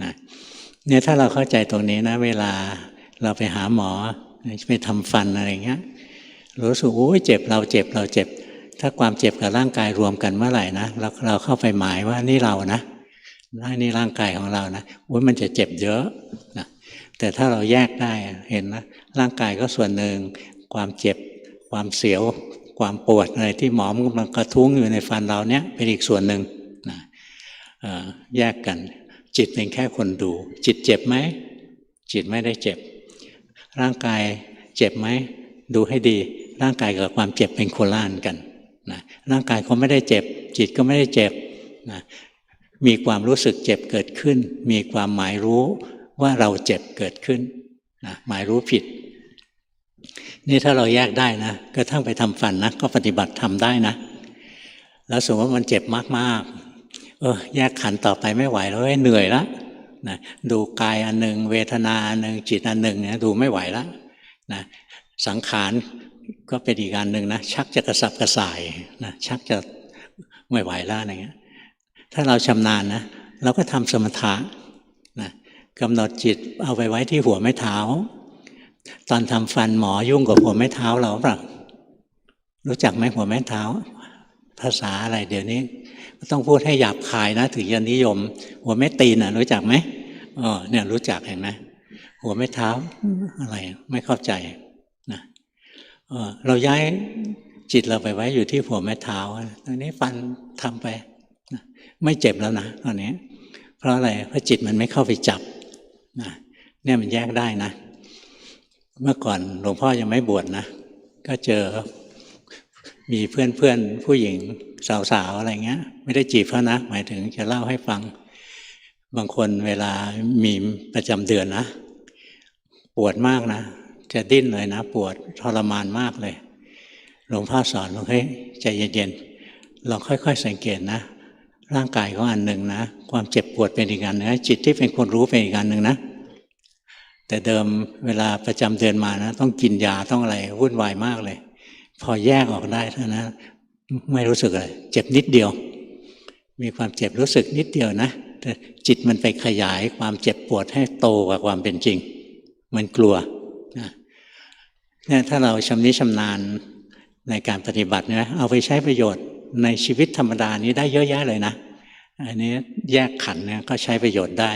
นะเนี่ยถ้าเราเข้าใจตรงนี้นะเวลาเราไปหาหมอไปทำฟันอะไรเงี้ยรู้สึกโอ้ยเจ็บเราเจ็บเราเจ็บถ้าความเจ็บกับร่างกายรวมกันเมื่อไหร่นะเราเข้าไปหมายว่านี่เรานะนี่ร่างกายของเรานะโอ้ยมันจะเจ็บเยอะนะแต่ถ้าเราแยกได้เห็นนะร่างกายก็ส่วนหนึ่งความเจ็บความเสียวความปวดอะไรที่หมอมันกระทุ้งอยู่ในฟันเราเนี้ยเป็นอีกส่วนหนึ่งนะแยกกันจิตเป็นแค่คนดูจิตเจ็บไหมจิตไม่ได้เจ็บร่างกายเจ็บไหมดูให้ดีร่างกายกับความเจ็บเป็นคนละอันกันนะร่างกายเขาไม่ได้เจ็บจิตก็ไม่ได้เจ็บนะมีความรู้สึกเจ็บเกิดขึ้นมีความหมายรู้ว่าเราเจ็บเกิดขึ้นนะหมายรู้ผิดนี่ถ้าเราแยกได้นะกระทั่งไปทำฟันนะก็ปฏิบัติทำได้นะแล้วสมมติว่ามันเจ็บมากๆแยกขันต่อไปไม่ไหวแล้วเหนื่อยแล้วนะดูกายอันหนึ่งเวทนาอันหนึ่งจิตอันหนึ่งนะดูไม่ไหวแล้วนะสังขารก็เป็นอีกอันหนึ่งนะชักจะกระสับกระส่ายนะชักจะไม่ไหวแล้วอะไรเงี้ยถ้าเราชำนาญนะเราก็ทำสมถะนะ กำหนดจิตเอาไปไว้ที่หัวแม่เท้าตอนทำฟันหมอยุ่งกับหัวแม่เท้าเราเปล่ารู้จักไหมหัวแม่เท้าภาษาอะไรเดี๋ยวนี้ต้องพูดให้หยาบคายนะถึงจะนิยมหัวแม่ตีนน่ะรู้จักไหมเนี่ยรู้จักเห็นไหมหัวแม่เท้าอะไรไม่เข้าใจนะเราย้ายจิตเราไปไว้อยู่ที่หัวแม่เท้าตอนนี้ฟันทำไปนะไม่เจ็บแล้วนะตอนนี้เพราะอะไรเพราะจิตมันไม่เข้าไปจับนะเนี่ยมันแยกได้นะเมื่อก่อนหลวงพ่อยังไม่บวชนะก็เจอมีเพื่อนผู้หญิงสาวๆอะไรเงี้ยไม่ได้จีบเขานะหมายถึงจะเล่าให้ฟังบางคนเวลามีประจำเดือนนะปวดมากนะจะดิ้นเลยนะปวดทรมานมากเลยหลวงพ่อสอนว่าเฮ้ยใจเย็นๆลองค่อยๆสังเกตนะร่างกายเขาอันหนึ่งนะความเจ็บปวดเป็นอีกอันนะจิตที่เป็นคนรู้เป็นอีกอันหนึ่งนะแต่เดิมเวลาประจำเดือนมานะต้องกินยาต้องอะไรวุ่นวายมากเลยพอแยกออกได้เท่านั้นไม่รู้สึกอะไรเจ็บนิดเดียวมีความเจ็บรู้สึกนิดเดียวนะแต่จิตมันไปขยายความเจ็บปวดให้โตกว่าความเป็นจริงมันกลัวนะเนี่ยถ้าเราชำนิชำนาญในการปฏิบัติเนี่ยเอาไปใช้ประโยชน์ในชีวิตธรรมดานี้ได้เยอะแยะเลยนะอันนี้แยกขันธ์เนี่ยก็ใช้ประโยชน์ได้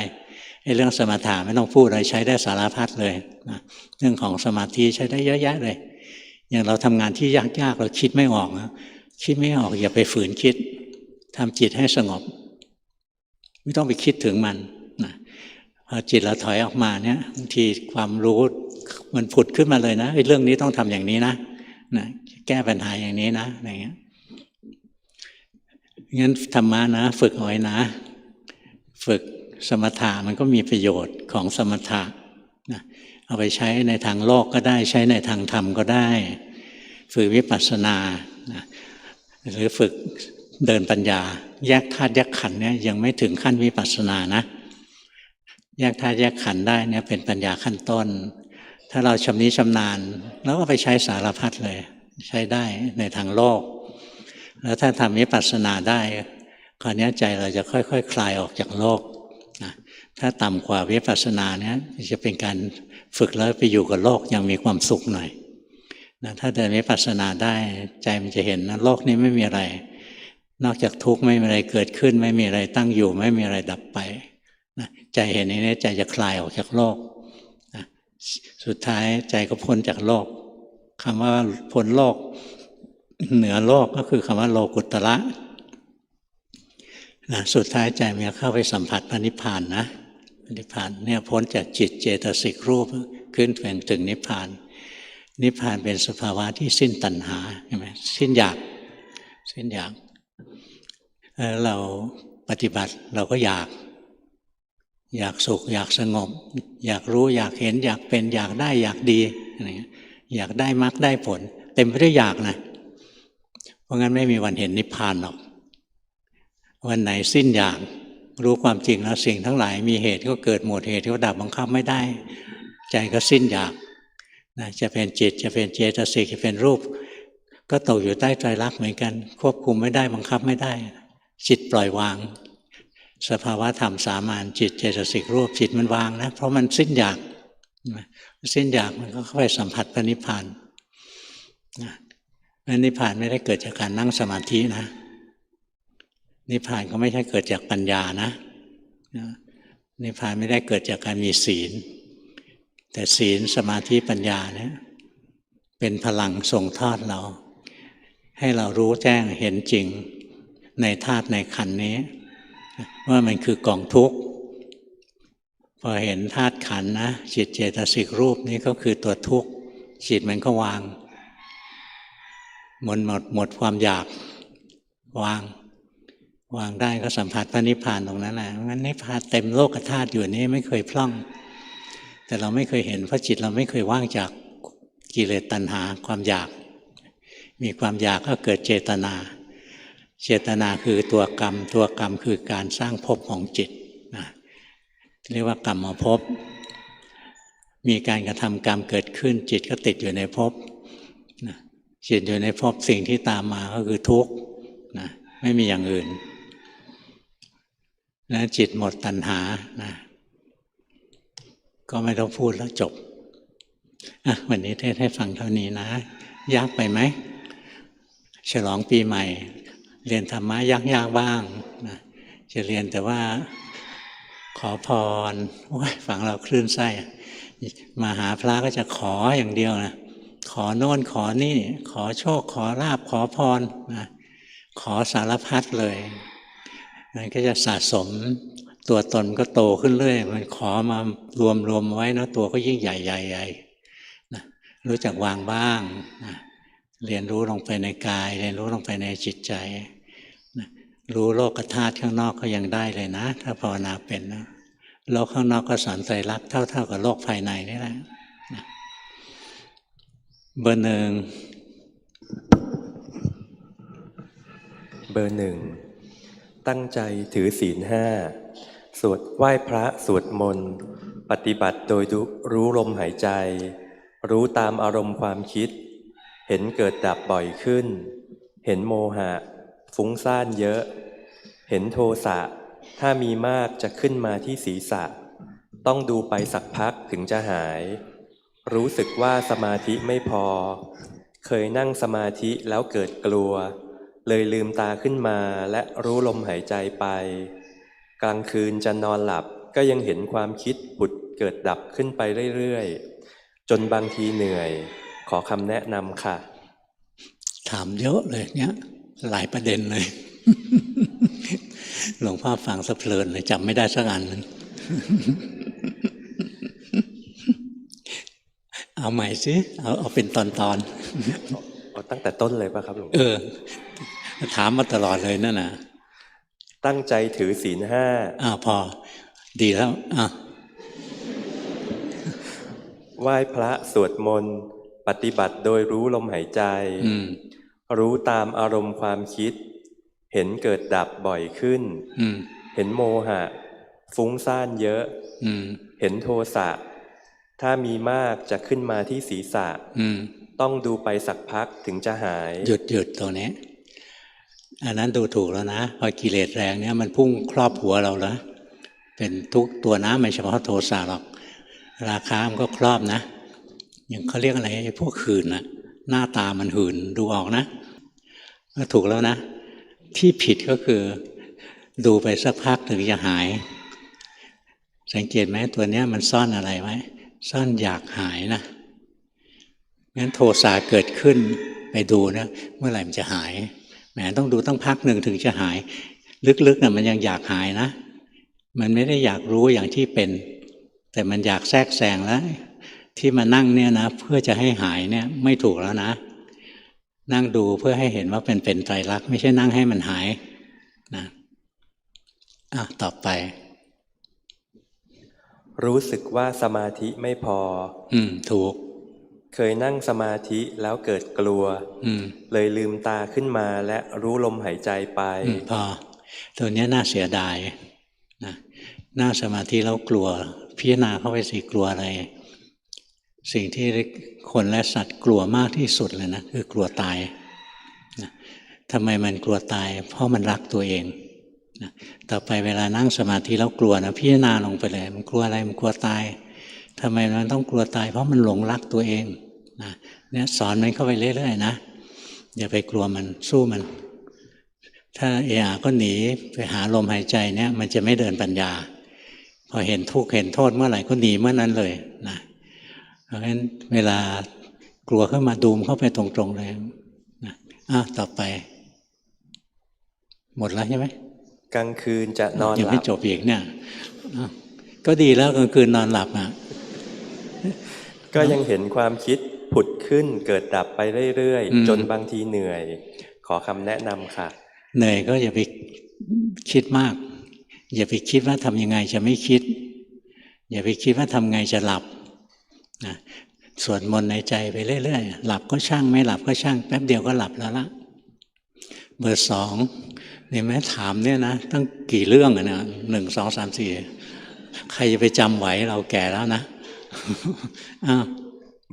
เรื่องสมถะไม่ต้องพูดอะไรใช้ได้สารพัดเลยนะเรื่องของสมาธิใช้ได้เยอะแยะเลยอย่างเราทำงานที่ยากๆเราคิดไม่ออกนะคิดไม่ออกอย่าไปฝืนคิดทำจิตให้สงบไม่ต้องไปคิดถึงมันนะพอจิตเราถอยออกมาเนี่ยบางทีความรู้มันผุดขึ้นมาเลยนะเรื่องนี้ต้องทำอย่างนี้นะแก้ปัญหาอย่างนี้นะอะไรเงี้ยงั้นธรรมะนะฝึกเอาไว้นะฝึกสมถะมันก็มีประโยชน์ของสมถะนะเอาไปใช้ในทางโลกก็ได้ใช้ในทางธรรมก็ได้ฝึกวิปัสสนานะหรือฝึกเดินปัญญาแยกธาตุแยกขันธ์เนี่ยยังไม่ถึงขั้นวิปัสสนานะแยกธาตุแยกขันธ์ได้เนี่ยเป็นปัญญาขั้นต้นถ้าเราชำนิชำนาญแล้วก็ไปใช้สารพัดเลยใช้ได้ในทางโลกแล้วถ้าทำวิปัสสนาได้คราวนี้ใจเราจะค่อยๆ คลายออกจากโลกนะถ้าต่ำกว่าวิปัสสนาเนี่ยจะเป็นการฝึกแล้วไปอยู่กับโลกยังมีความสุขหน่อยนะถ้าเดินวิปัสสนาได้ใจมันจะเห็นนะโลกนี้ไม่มีอะไรนอกจากทุกข์ไม่มีอะไรเกิดขึ้นไม่มีอะไรตั้งอยู่ไม่มีอะไรดับไปนะใจเห็นนี้ใจจะคลายออกจากโลกนะสุดท้ายใจก็พ้นจากโลกคำว่าพ้นโลกเหนือโลกก็คือคำว่าโลกุตระนะสุดท้ายใจมันจะเข้าไปสัมผัสพระนิพพานนะนิพพานเนี่ยพ้นจากจิตเจตสิกรูปขึ้นถึงนิพพานนิพพานเป็นสภาวะที่สิ้นตัณหาใช่ไหมสิ้นอยากเราปฏิบัติเราก็อยากสุขอยากสงบอยากรู้อยากเห็นอยากเป็นอยากได้อยากดีอะไรเงี้ยอยากได้มรรคได้ผลเต็มไปด้วยอยากนะเพราะงั้นไม่มีวันเห็นนิพพานหรอกวันไหนสิ้นอยากรู้ความจริงแล้วสิ่งทั้งหลายมีเหตุก็เกิดหมดเหตุก็ดับบังคับไม่ได้ใจก็สิ้นอยากนะจะเป็นจิตจะเป็นเจตสิกจะเป็นรูปก็ตกอยู่ใต้ไตรลักษณ์เหมือนกันควบคุมไม่ได้บังคับไม่ได้จิตปล่อยวางสภาวะธรรมสามัญจิตเจตสิกรูปจิตมันวางนะเพราะมันสิ้นอยากมันก็เข้าไปสัมผัสพระนิพพานนะนิพพานไม่ได้เกิดจากการนั่งสมาธินะนิพพานก็ไม่ใช่เกิดจากปัญญานะนิพพานไม่ได้เกิดจากการมีศีลแต่ศีลสมาธิปัญญาเนี่ยเป็นพลังส่งทอดเราให้เรารู้แจ้งเห็นจริงในธาตุในขันธ์นี้ว่ามันคือกองทุกข์พอเห็นธาตุขันธ์นะจิตเจตสิกรูปนี้ก็คือตัวทุกข์จิตมันก็วางหมดความอยากวางได้ก็สัมผัสพระนิพพานตรงนั้นแหละงั้นนิพพานเต็มโลกธาตุอยู่นี้ไม่เคยพร่องแต่เราไม่เคยเห็นเพราะจิตเราไม่เคยว่างจากกิเลสตัณหาความอยากมีความอยากก็เกิดเจตนาคือตัวกรรมคือการสร้างภพของจิตนะเรียกว่ากรรมภพมีการกระทำกรรมเกิดขึ้นจิตก็ติดอยู่ในภพนะจิตอยู่ในภพสิ่งที่ตามมาก็คือทุกข์นะไม่มีอย่างอื่นนะจิตหมดตัณหานะ ก็ไม่ต้องพูดแล้วจบวันนี้เทศให้ฟังเท่านี้นะยากไปไหมฉลองปีใหม่เรียนธรรมะยากๆบ้างนะจะเรียนแต่ว่าขอพรฟังเราคลื่นไส้มาหาพระก็จะขออย่างเดียวนะขอโน่นขอนี่ขอโชคขอลาภขอพรนะขอสารพัดเลยมันก็จะสะสมตัวตนก็โตขึ้นเรื่อยมันขอมารวมไว้นะตัวก็ยิ่งใหญ่นะรู้จักวางบ้างนะเรียนรู้ลงไปในกายเรียนรู้ลงไปในจิตใจนะรู้โลกธาตุข้างนอกก็ยังได้เลยนะถ้าภาวนาเป็นนะโลกข้างนอกก็สอนไตรลักษณ์เท่ากับโลกภายในนี่แหละนะเบอร์หนึ่งตั้งใจถือศีล5สวดไหว้พระสวดมนต์ปฏิบัติโดยรู้ลมหายใจรู้ตามอารมณ์ความคิดเห็นเกิดดับบ่อยขึ้นเห็นโมหะฟุ้งซ่านเยอะเห็นโทสะถ้ามีมากจะขึ้นมาที่ศีรษะต้องดูไปสักพักถึงจะหายรู้สึกว่าสมาธิไม่พอเคยนั่งสมาธิแล้วเกิดกลัวเลยลืมตาขึ้นมาและรู้ลมหายใจไปกลางคืนจะนอนหลับก็ยังเห็นความคิดผุดเกิดดับขึ้นไปเรื่อยๆจนบางทีเหนื่อยขอคำแนะนำค่ะถามเยอะเลยเนี่ยหลายประเด็นเลย หลวงพ่อฟังสะเพลินเลยจำไม่ได้สักอันนึง เอาใหม่สิเอาเป็นตอนตั้งแต่ต้นเลยป่ะครับหลวงถามมาตลอดเลยนั่นน่ะตั้งใจถือศีล5พอดีแล้วไหว้พระสวดมนต์ปฏิบัติโดยรู้ลมหายใจรู้ตามอารมณ์ความคิดเห็นเกิดดับบ่อยขึ้นเห็นโมหะฟุ้งซ่านเยอะเห็นโทสะถ้ามีมากจะขึ้นมาที่ศีรษะต้องดูไปสักพักถึงจะหายหยุดตรงนี้อันนั้นดูถูกแล้วนะพอกิเลสแรงเนี่ยมันพุ่งครอบหัวเราแล้วเป็นทุกตัวนะไม่เฉพาะโทสะหรอกราคะมันก็ครอบนะอย่างเขาเรียกอะไรพวกหื่นนะหน้าตามันหื่นดูออกนะก็ถูกแล้วนะที่ผิดก็คือดูไปสักพักถึงจะหายสังเกตไหมตัวเนี้ยมันซ่อนอะไรไว้ซ่อนอยากหายนะงั้นโทสะเกิดขึ้นไปดูนะเมื่อไหร่มันจะหายแหมต้องดูต้องพักหนึ่งถึงจะหายลึกๆนะมันยังอยากหายนะมันไม่ได้อยากรู้อย่างที่เป็นแต่มันอยากแทรกแซงแล้วที่มานั่งเนี่ยนะเพื่อจะให้หายเนี่ยไม่ถูกแล้วนะนั่งดูเพื่อให้เห็นว่าเป็นไตรลักษณ์ไม่ใช่นั่งให้มันหายนะต่อไปรู้สึกว่าสมาธิไม่พอถูกเคยนั่งสมาธิแล้วเกิดกลัวเลยลืมตาขึ้นมาและรู้ลมหายใจไปพอตัวนี้น่าเสียดายนะนั่งสมาธิแล้วกลัวพิจารณาเข้าไปสิกลัวอะไรสิ่งที่คนและสัตว์กลัวมากที่สุดเลยนะคือกลัวตายนะทำไมมันกลัวตายเพราะมันรักตัวเองนะต่อไปเวลานั่งสมาธิแล้วกลัวนะพิจารณาลงไปเลยมันกลัวอะไรมันกลัวตายทำไมมันต้องกลัวตายเพราะมันหลงรักตัวเองนะเนี่ยสอนมันเข้าไปเรื่อยๆนะอย่าไปกลัวมันสู้มันถ้าก็หนีไปหาลมหายใจเนี่ยมันจะไม่เดินปัญญาพอเห็นทุกข์เห็นโทษเมื่อไหร่ก็หนีเมื่อนั้นเลยนะเพราะฉะนั้นเวลากลัวเข้ามาดูมเข้าไปตรงๆเลยนะต่อไปหมดแล้วใช่ไหมกลางคืนจะนอนหลับยังไม่จบอีกเนี่ยก็ดีแล้วกลางคืนนอนหลับก็ยังเห็นความคิดผุดขึ้นเกิดดับไปเรื่อยๆจนบางทีเหนื่อยขอคำแนะนำค่ะเหนื่อยก็อย่าไปคิดมากอย่าไปคิดว่าทำยังไงจะไม่คิดอย่าไปคิดว่าทำไงจะหลับนะสวดมนต์ในใจไปเรื่อยๆหลับก็ช่างไม่หลับก็ช่างแป๊บเดียวก็หลับแล้วละเบอร์2นี่แม่ถามเนี่ยนะตั้งกี่เรื่องอะเนี่ย1 2 3 4ใครจะไปจำไหวเราแก่แล้วนะ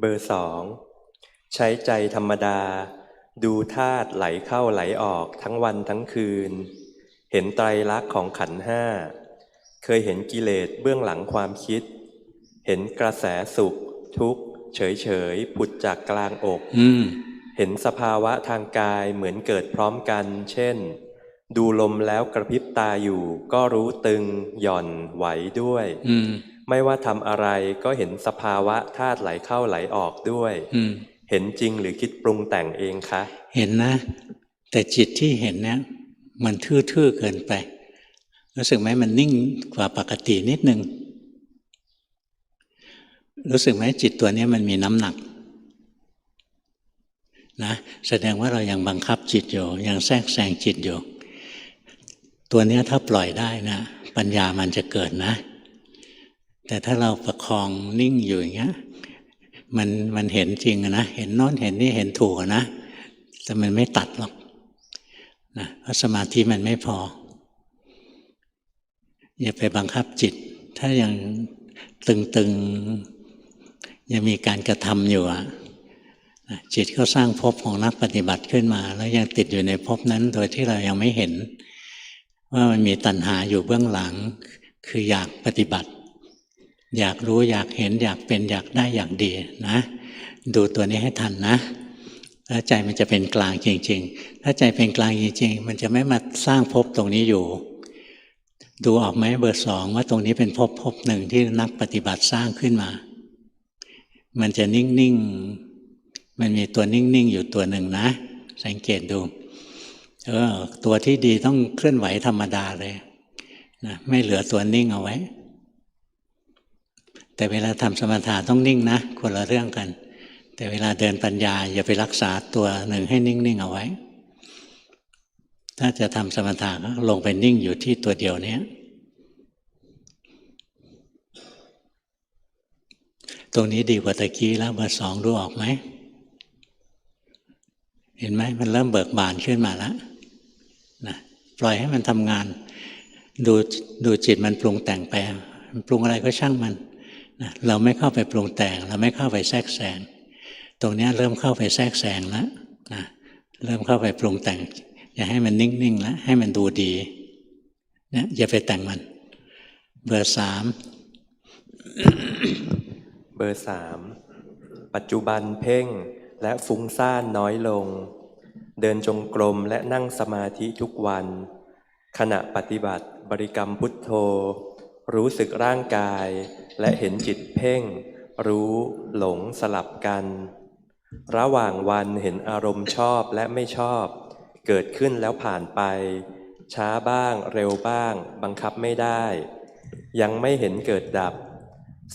เบอร์2ใช้ใจธรรมดาดูธาตุไหลเข้าไหลออกทั้งวันทั้งคืนเห็นไตรลักษณ์ของขันธ์5เคยเห็นกิเลสเบื้องหลังความคิด เห็นกระแสสุขทุกข์เฉยๆผุดจากกลางอก เห็นสภาวะทางกายเหมือนเกิดพร้อมกัน เช่น ดูลมแล้วกระพริบตาอยู่ก็รู้ตึงหย่อนไหวด้วย ไม่ว่าทำอะไรก็เห็นสภาวะธาตุไหลเข้าไหลออกด้วยเห็นจริงหรือคิดปรุงแต่งเองคะเห็นนะแต่จิตที่เห็นเนี่ยมันทื่อๆเกินไปรู้สึกไหมมันนิ่งกว่าปกตินิดนึงรู้สึกไหมจิตตัวนี้มันมีน้ำหนักนะแสดงว่าเรายังบังคับจิตอยู่ยังแทรกแซงจิตอยู่ตัวนี้ถ้าปล่อยได้นะปัญญามันจะเกิดนะแต่ถ้าเราประคองนิ่งอยู่อย่างเงี้ยมันเห็นจริงนะเห็นโน้นเห็นนี่เห็นถูกนะแต่มันไม่ตัดหรอกนะเพราะสมาธิมันไม่พออย่าไปบังคับจิตถ้ายังตึงยังมีการกระทำอยู่จิตก็สร้างภพของนักปฏิบัติขึ้นมาแล้วยังติดอยู่ในภพนั้นโดยที่เรายังไม่เห็นว่ามันมีตัณหาอยู่เบื้องหลังคืออยากปฏิบัติอยากรู้อยากเห็นอยากเป็นอยากได้อยากดีนะดูตัวนี้ให้ทันนะแล้วใจมันจะเป็นกลางจริงๆถ้าใจเป็นกลางจริงๆมันจะไม่มาสร้างภพตรงนี้อยู่ดูออกไหมเบอร์2ว่าตรงนี้เป็นภพหนึ่งที่นักปฏิบัติสร้างขึ้นมามันจะนิ่งๆมันมีตัวนิ่งๆอยู่ตัวหนึ่งนะสังเกตดูตัวที่ดีต้องเคลื่อนไหวธรรมดาเลยนะไม่เหลือตัวนิ่งเอาไว้แต่เวลาทำสมถะต้องนิ่งนะคนละเรื่องกันแต่เวลาเดินปัญญาอย่าไปรักษาตัวหนึ่งให้นิ่งๆเอาไว้ถ้าจะทำสมถะก็ลงไปนิ่งอยู่ที่ตัวเดียวนี้ตรงนี้ดีกว่าตะกี้แล้วเบอร์2ดูออกไหมเห็นไหมมันเริ่มเบิกบานขึ้นมาแล้วนะปล่อยให้มันทำงานดูจิตมันปรุงแต่งไปมันปรุงอะไรก็ช่างมันนะเราไม่เข้าไปปรุงแต่งเราไม่เข้าไปแทรกแซงตรงนี้เริ่มเข้าไปแทรกแซงแล้วนะเริ่มเข้าไปปรุงแต่งอย่าให้มันนิ่งๆแล้วให้มันดูดีนะอย่าไปแต่งมันเบอร์เบอร์ปัจจุบันเพ่งและฟุ้งซ่านน้อยลงเดินจงกรมและนั่งสมาธิทุกวันขณะปฏิบัติบริกรรมพุทโธรู้สึกร่างกายและเห็นจิตเพ่งรู้หลงสลับกันระหว่างวันเห็นอารมณ์ชอบและไม่ชอบเกิดขึ้นแล้วผ่านไปช้าบ้างเร็วบ้างบังคับไม่ได้ยังไม่เห็นเกิดดับ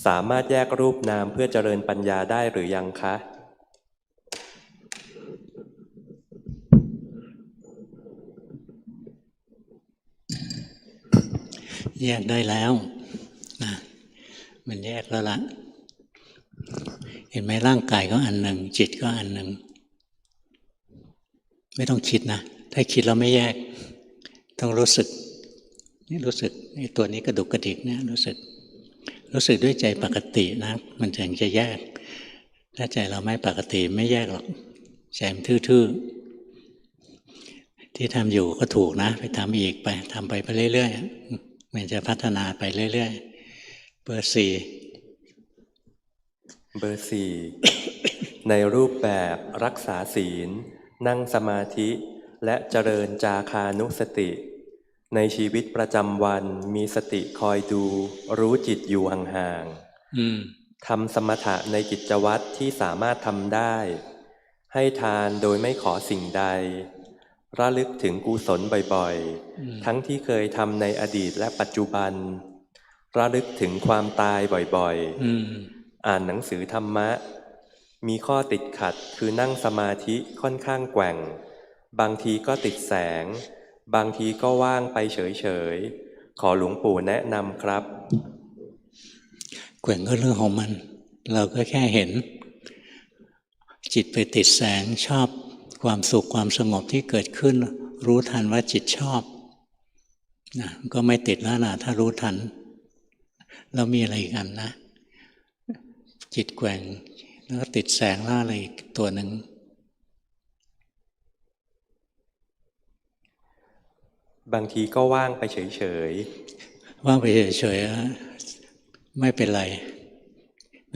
สามารถแยกรูปนามเพื่อเจริญปัญญาได้หรือยังคะแยกได้แล้วนะมันแยกแล้วละเห็นไหมร่างกายก็อันหนึ่งจิตก็อันหนึ่งไม่ต้องคิดนะถ้าคิดแล้วไม่แยกต้องรู้สึกนี่รู้สึกไอ้ตัวนี้กระดุกกระดิกเนี่ยรู้สึกด้วยใจปกตินะมันถึงจะแยกถ้าใจเราไม่ปกติไม่แยกหรอกใจมันทื่อๆที่ทำอยู่ก็ถูกนะไปทำอีกไปทำไปเรื่อยๆมันจะพัฒนาไปเรื่อยๆเบอร์4ในรูปแบบรักษาศีลนั่งสมาธิและเจริญจาคานุสติในชีวิตประจำวันมีสติคอยดูรู้จิตอยู่ห่างๆทำสมถะในกิจวัตรที่สามารถทำได้ให้ทานโดยไม่ขอสิ่งใดระลึกถึงกุศลบ่อยๆทั้งที่เคยทำในอดีตและปัจจุบันระลึกถึงความตายบ่อยๆอ่านหนังสือธรรมะมีข้อติดขัดคือนั่งสมาธิค่อนข้างแกว่งบางทีก็ติดแสงบางทีก็ว่างไปเฉยๆขอหลวงปู่แนะนำครับแกว่งก็เรื่องของมันเราก็แค่เห็นจิตไปติดแสงชอบความสุขความสงบที่เกิดขึ้นรู้ทันว่าจิตชอบนะก็ไม่ติดแล้วนะถ้ารู้ทันแล้วมีอะไรอีกอันนะจิตแกว่งแล้วติดแสงแล้วอะไรอีกตัวหนึ่งบางทีก็ว่างไปเฉยๆว่างไปเฉยๆไม่เป็นไร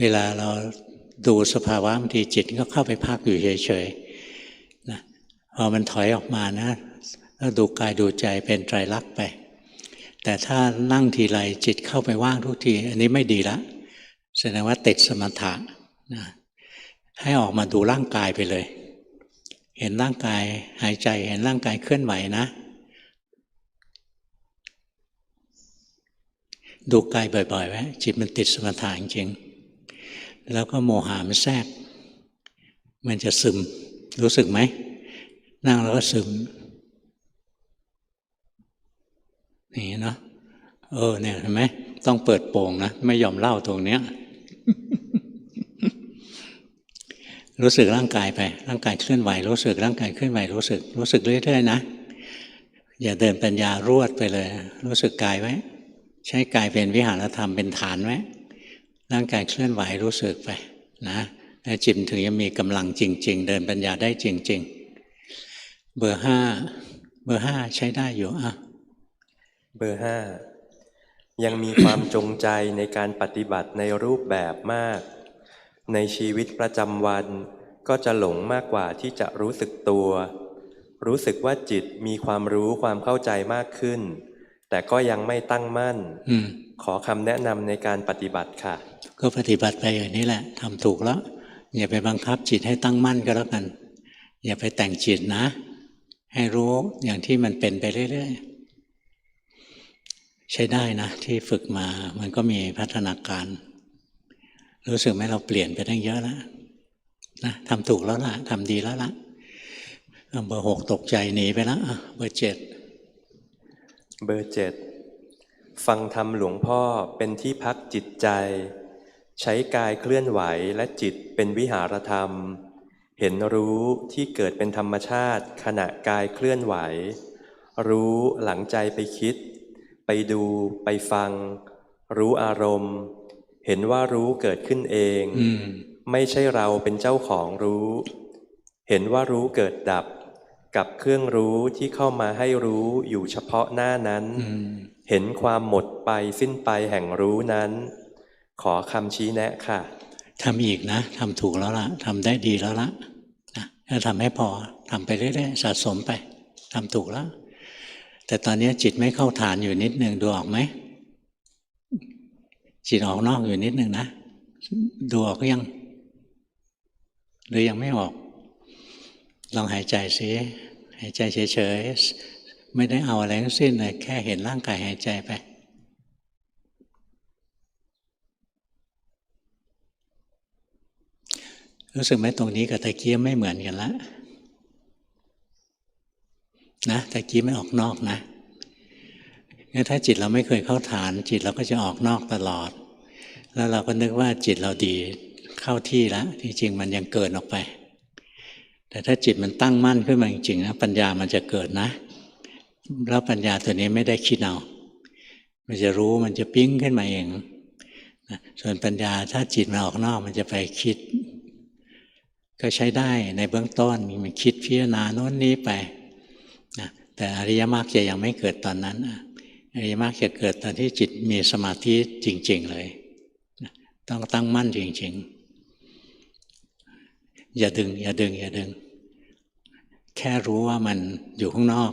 เวลาเราดูสภาวะบางทีจิตก็เข้าไปพักอยู่เฉยๆนะพอมันถอยออกมานะก็ดูกายดูใจเป็นไตรลักษณ์ไปแต่ถ้านั่งทีไรจิตเข้าไปว่างทุกทีอันนี้ไม่ดีละแสดงว่าติดสมถะนะให้ออกมาดูร่างกายไปเลยเห็นร่างกายหายใจเห็นร่างกายเคลื่อนไหวนะดูกายบ่อยๆไว้จิตมันติดสมถะจริงๆแล้วก็โมหะมันแทรกมันจะซึมรู้สึกไหมนั่งแล้วก็ซึมนี่เนาะเนี่ยเห็นไหมต้องเปิดโปงนะไม่ยอมเล่าตรงเนี้ย รู้สึกร่างกายไปร่างกายเคลื่อนไหวรู้สึกร่างกายเคลื่อนไหวรู้สึกเรื่อยๆนะอย่าเดินปัญญารวดไปเลยรู้สึกกายไว้ใช้กายเป็นวิหารธรรมเป็นฐานไว้ร่างกายเคลื่อนไหวรู้สึกไปนะแล้วจิตถึงจะมีกำลังจริงๆเดินปัญญาได้จริงๆเบอร์ห้าใช้ได้อยู่อ่ะเบอร์ 5ยังมีความจงใจในการปฏิบัติในรูปแบบมากในชีวิตประจำวันก็จะหลงมากกว่าที่จะรู้สึกตัวรู้สึกว่าจิตมีความรู้ความเข้าใจมากขึ้นแต่ก็ยังไม่ตั้งมั่นขอคำแนะนำในการปฏิบัติค่ะก็ปฏิบัติไปอย่างนี้แหละทำถูกแล้วอย่าไปบังคับจิตให้ตั้งมั่นก็แล้วกันอย่าไปแต่งจิตนะให้รู้อย่างที่มันเป็นไปเรื่อยๆใช้ได้นะที่ฝึกมามันก็มีพัฒนาการรู้สึกไหมเราเปลี่ยนไปตั้งเยอะแล้วนะทำถูกแล้วล่ะทำดีแล้วล่ะเบอร์ 6ตกใจหนีไปแล้วเบอร์ 7เบอร์ 7ฟังธรรมหลวงพ่อเป็นที่พักจิตใจใช้กายเคลื่อนไหวและจิตเป็นวิหารธรรมเห็นรู้ที่เกิดเป็นธรรมชาติขณะกายเคลื่อนไหวรู้หลังใจไปคิดไปดูไปฟังรู้อารมณ์เห็นว่ารู้เกิดขึ้นเองไม่ใช่เราเป็นเจ้าของรู้เห็นว่ารู้เกิดดับกับเครื่องรู้ที่เข้ามาให้รู้อยู่เฉพาะหน้านั้นเห็นความหมดไปสิ้นไปแห่งรู้นั้นขอคำชี้แนะค่ะทำอีกนะทำถูกแล้วล่ะทำได้ดีแล้วล่ะนะถ้าทำให้พอทำไปเรื่อยๆสะสมไปทำถูกแล้วแต่ตอนนี้จิตไม่เข้าฐานอยู่นิดหนึ่งดูออกไหมจิตออกนอกอยู่นิดหนึ่งนะดูออกยังหรือยังไม่ออกลองหายใจสิหายใจเฉยๆไม่ได้เอาอะไรทั้งสิ้นเลยแค่เห็นร่างกายหายใจไปรู้สึกไหมตรงนี้กับตะกี้ไม่เหมือนกันละนะตะกี้ไม่ออกนอกนะงั้นถ้าจิตเราไม่เคยเข้าฐานจิตเราก็จะออกนอกตลอดแล้วเราก็นึกว่าจิตเราดีเข้าที่แล้วที่จริงมันยังเกินออกไปแต่ถ้าจิตมันตั้งมั่นขึ้นมาจริงๆนะปัญญามันจะเกิดนะแล้วปัญญาตัวนี้ไม่ได้คิดเอามันจะรู้มันจะปิ๊งขึ้นมาเองส่วนปัญญาถ้าจิตมันออกนอกมันจะไปคิดก็ใช้ได้ในเบื้องต้นมันคิดพิจารณาโน้นนี้ไปแต่อริยมรรคจะยังไม่เกิดตอนนั้นอริยมรรคจะเกิดตอนที่จิตมีสมาธิจริงๆเลยต้องตั้งมั่นจริงๆอย่าดึงแค่รู้ว่ามันอยู่ข้างนอก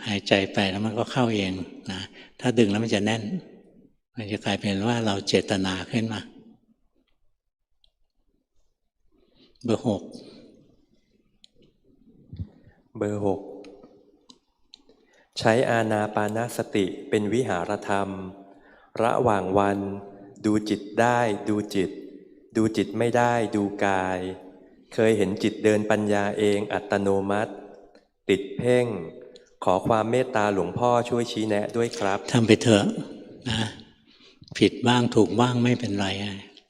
หายใจไปแล้วมันก็เข้าเองนะถ้าดึงแล้วมันจะแน่นมันจะกลายเป็นว่าเราเจตนาขึ้นมาเบอร์ 6เบอร์ 6ใช้อานาปานสติเป็นวิหารธรรมระหว่างวันดูจิตได้ดูจิตไม่ได้ดูกายเคยเห็นจิตเดินปัญญาเองอัตโนมัติติดเพ่งขอความเมตตาหลวงพ่อช่วยชี้แนะด้วยครับทำไปเถอะนะผิดบ้างถูกบ้างไม่เป็นไร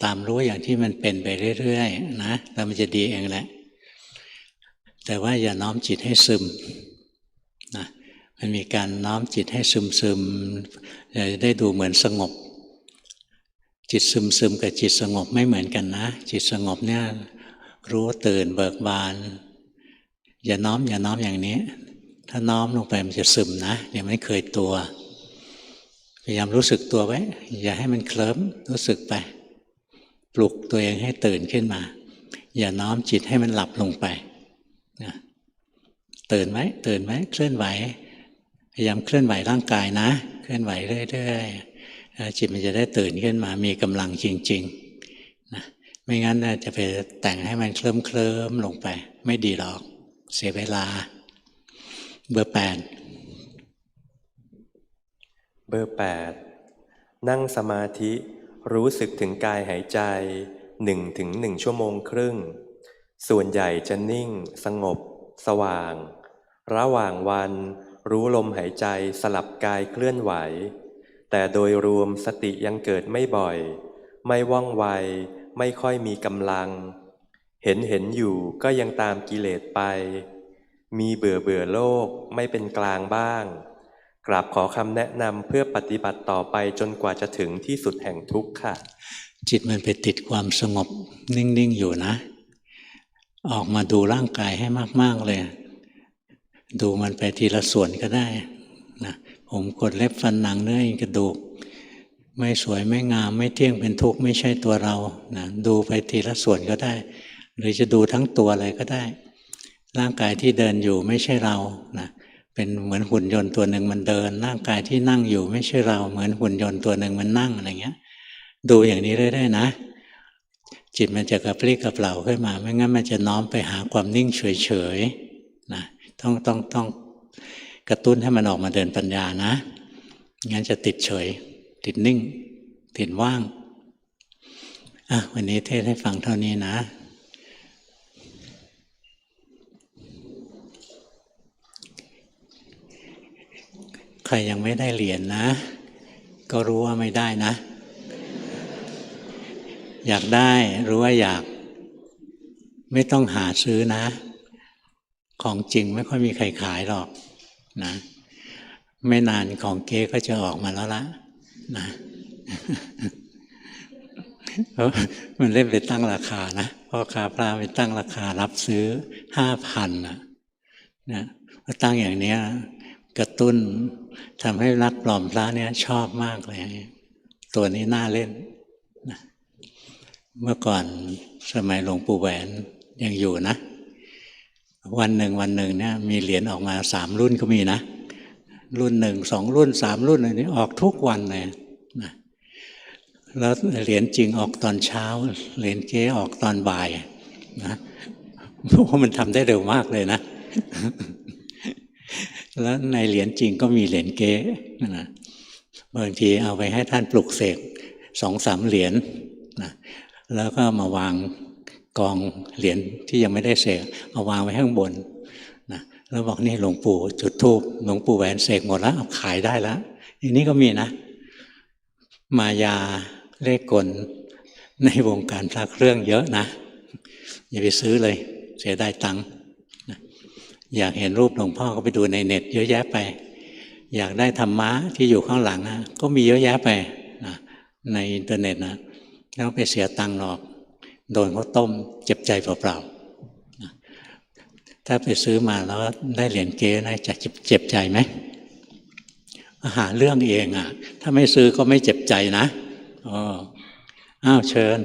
ตามรู้อย่างที่มันเป็นไปเรื่อยๆนะแล้วมันจะดีเองแหละแต่ว่าอย่าน้อมจิตให้ซึมนะมันมีการน้อมจิตให้ซึมจะได้ดูเหมือนสงบจิตซึมกับจิตสงบไม่เหมือนกันนะจิตสงบเนี่ยรู้ตื่นเบิกบานอย่าน้อมอย่างนี้ถ้าน้อมลงไปมันจะซึมนะเดี๋ยวไม่เคยตัวพยายามรู้สึกตัวไว้อย่าให้มันเคลิ้มรู้สึกไป ปลุกตัวเองให้ตื่นขึ้นมาอย่าน้อมจิตให้มันหลับลงไปนะตื่นไหมตื่นไหมเคลื่อนไหวพยายามเคลื่อนไหวร่างกายนะเคลื่อนไหวเรื่อยๆจิตมันจะได้ตื่นขึ้นมามีกำลังจริงๆนะไม่งั้นจะไปแต่งให้มันเคลิ้มลงไปไม่ดีหรอกเสียเวลาเบอร์ 8เบอร์ 8นั่งสมาธิรู้สึกถึงกายหายใจ1 ถึง 1 ชั่วโมงครึ่งส่วนใหญ่จะนิ่งสงบสว่างระหว่างวันรู้ลมหายใจสลับกายเคลื่อนไหวแต่โดยรวมสติยังเกิดไม่บ่อยไม่ว่องไวไม่ค่อยมีกำลังเห็นอยู่ก็ยังตามกิเลสไปมีเบื่อโลกไม่เป็นกลางบ้างกราบขอคำแนะนำเพื่อปฏิบัติต่อไปจนกว่าจะถึงที่สุดแห่งทุกข์ค่ะจิตมันไปติดความสงบนิ่งๆอยู่นะออกมาดูร่างกายให้มากๆเลยดูมันไปทีละส่วนก็ได้นะผมขนเล็บฟันหนังเนื้อเอ็นกระดูกไม่สวยไม่งามไม่เที่ยงเป็นทุกข์ไม่ใช่ตัวเรานะดูไปทีละส่วนก็ได้หรือจะดูทั้งตัวเลยก็ได้ร่างกายที่เดินอยู่ไม่ใช่เรานะเป็นเหมือนหุ่นยนต์ตัวหนึ่งมันเดินร่างกายที่นั่งอยู่ไม่ใช่เราเหมือนหุ่นยนต์ตัวหนึ่งมันนั่งอะไรเงี้ยดูอย่างนี้เรื่อยๆนะจิตมันจะกระปรี้กระเปร่าขึ้นมาไม่งั้นมันจะน้อมไปหาความนิ่งเฉยๆนะต้องกระตุ้นให้มันออกมาเดินปัญญานะงั้นจะติดเฉยติดนิ่งติดว่างวันนี้เทศให้ฟังเท่านี้นะใครยังไม่ได้เหรียญนะก็รู้ว่าไม่ได้นะอยากได้รู้ว่าอยากไม่ต้องหาซื้อนะของจริงไม่ค่อยมีใครขายหรอกนะไม่นานของเก๊ก็จะออกมาแล้วละนะเพราะมันเล่นไปตั้งราคานะพ่อค้าพระไปตั้งราคารับซื้อ 5,000 นะพอตั้งอย่างนี้กระตุ้นทำให้นักปลอมพระเนี่ยชอบมากเลยตัวนี้น่าเล่นนะเมื่อก่อนสมัยหลวงปู่แหวนยังอยู่นะวันหนึ่งเนี่ยมีเหรียญออกมา3 รุ่นก็มีนะรุ่น1 2 รุ่น3 รุ่นอะไรนี้ออกทุกวันเลยนะแล้วเหรียญจริงออกตอนเช้าเหรียญเก๊ออกตอนบ่ายนะเพราะมันทำได้เร็วมากเลยนะแล้วในเหรียญจริงก็มีเหรียญเก๊นะบางทีเอาไปให้ท่านปลุกเสก2-3 เหรียญนะแล้วก็มาวางกองเหรียญที่ยังไม่ได้เสกเอาวางไว้ข้างบนนะแล้วบอกนี่หลวงปู่จุดธูปหลวงปู่แหวนเสกหมดแล้วเอาขายได้แล้วอย่างนี้ก็มีนะมายาเลขกลในวงการพระเครื่องเยอะนะอย่าไปซื้อเลยเสียดายตังค์อยากเห็นรูปหลวงพ่อก็ไปดูในเน็ตเยอะแยะไปอยากได้ธรรมะที่อยู่ข้างหลังนะก็มีเยอะแยะไปนะในอินเทอร์เน็ตนะแล้วไปเสียตังค์หรอกโดนเขาต้มเจ็บใจเปล่าๆถ้าไปซื้อมาแล้วได้เหรียญเก๊นะจะเจ็บใจไหมหาเรื่องเองถ้าไม่ซื้อก็ไม่เจ็บใจนะอ้าวเชิญ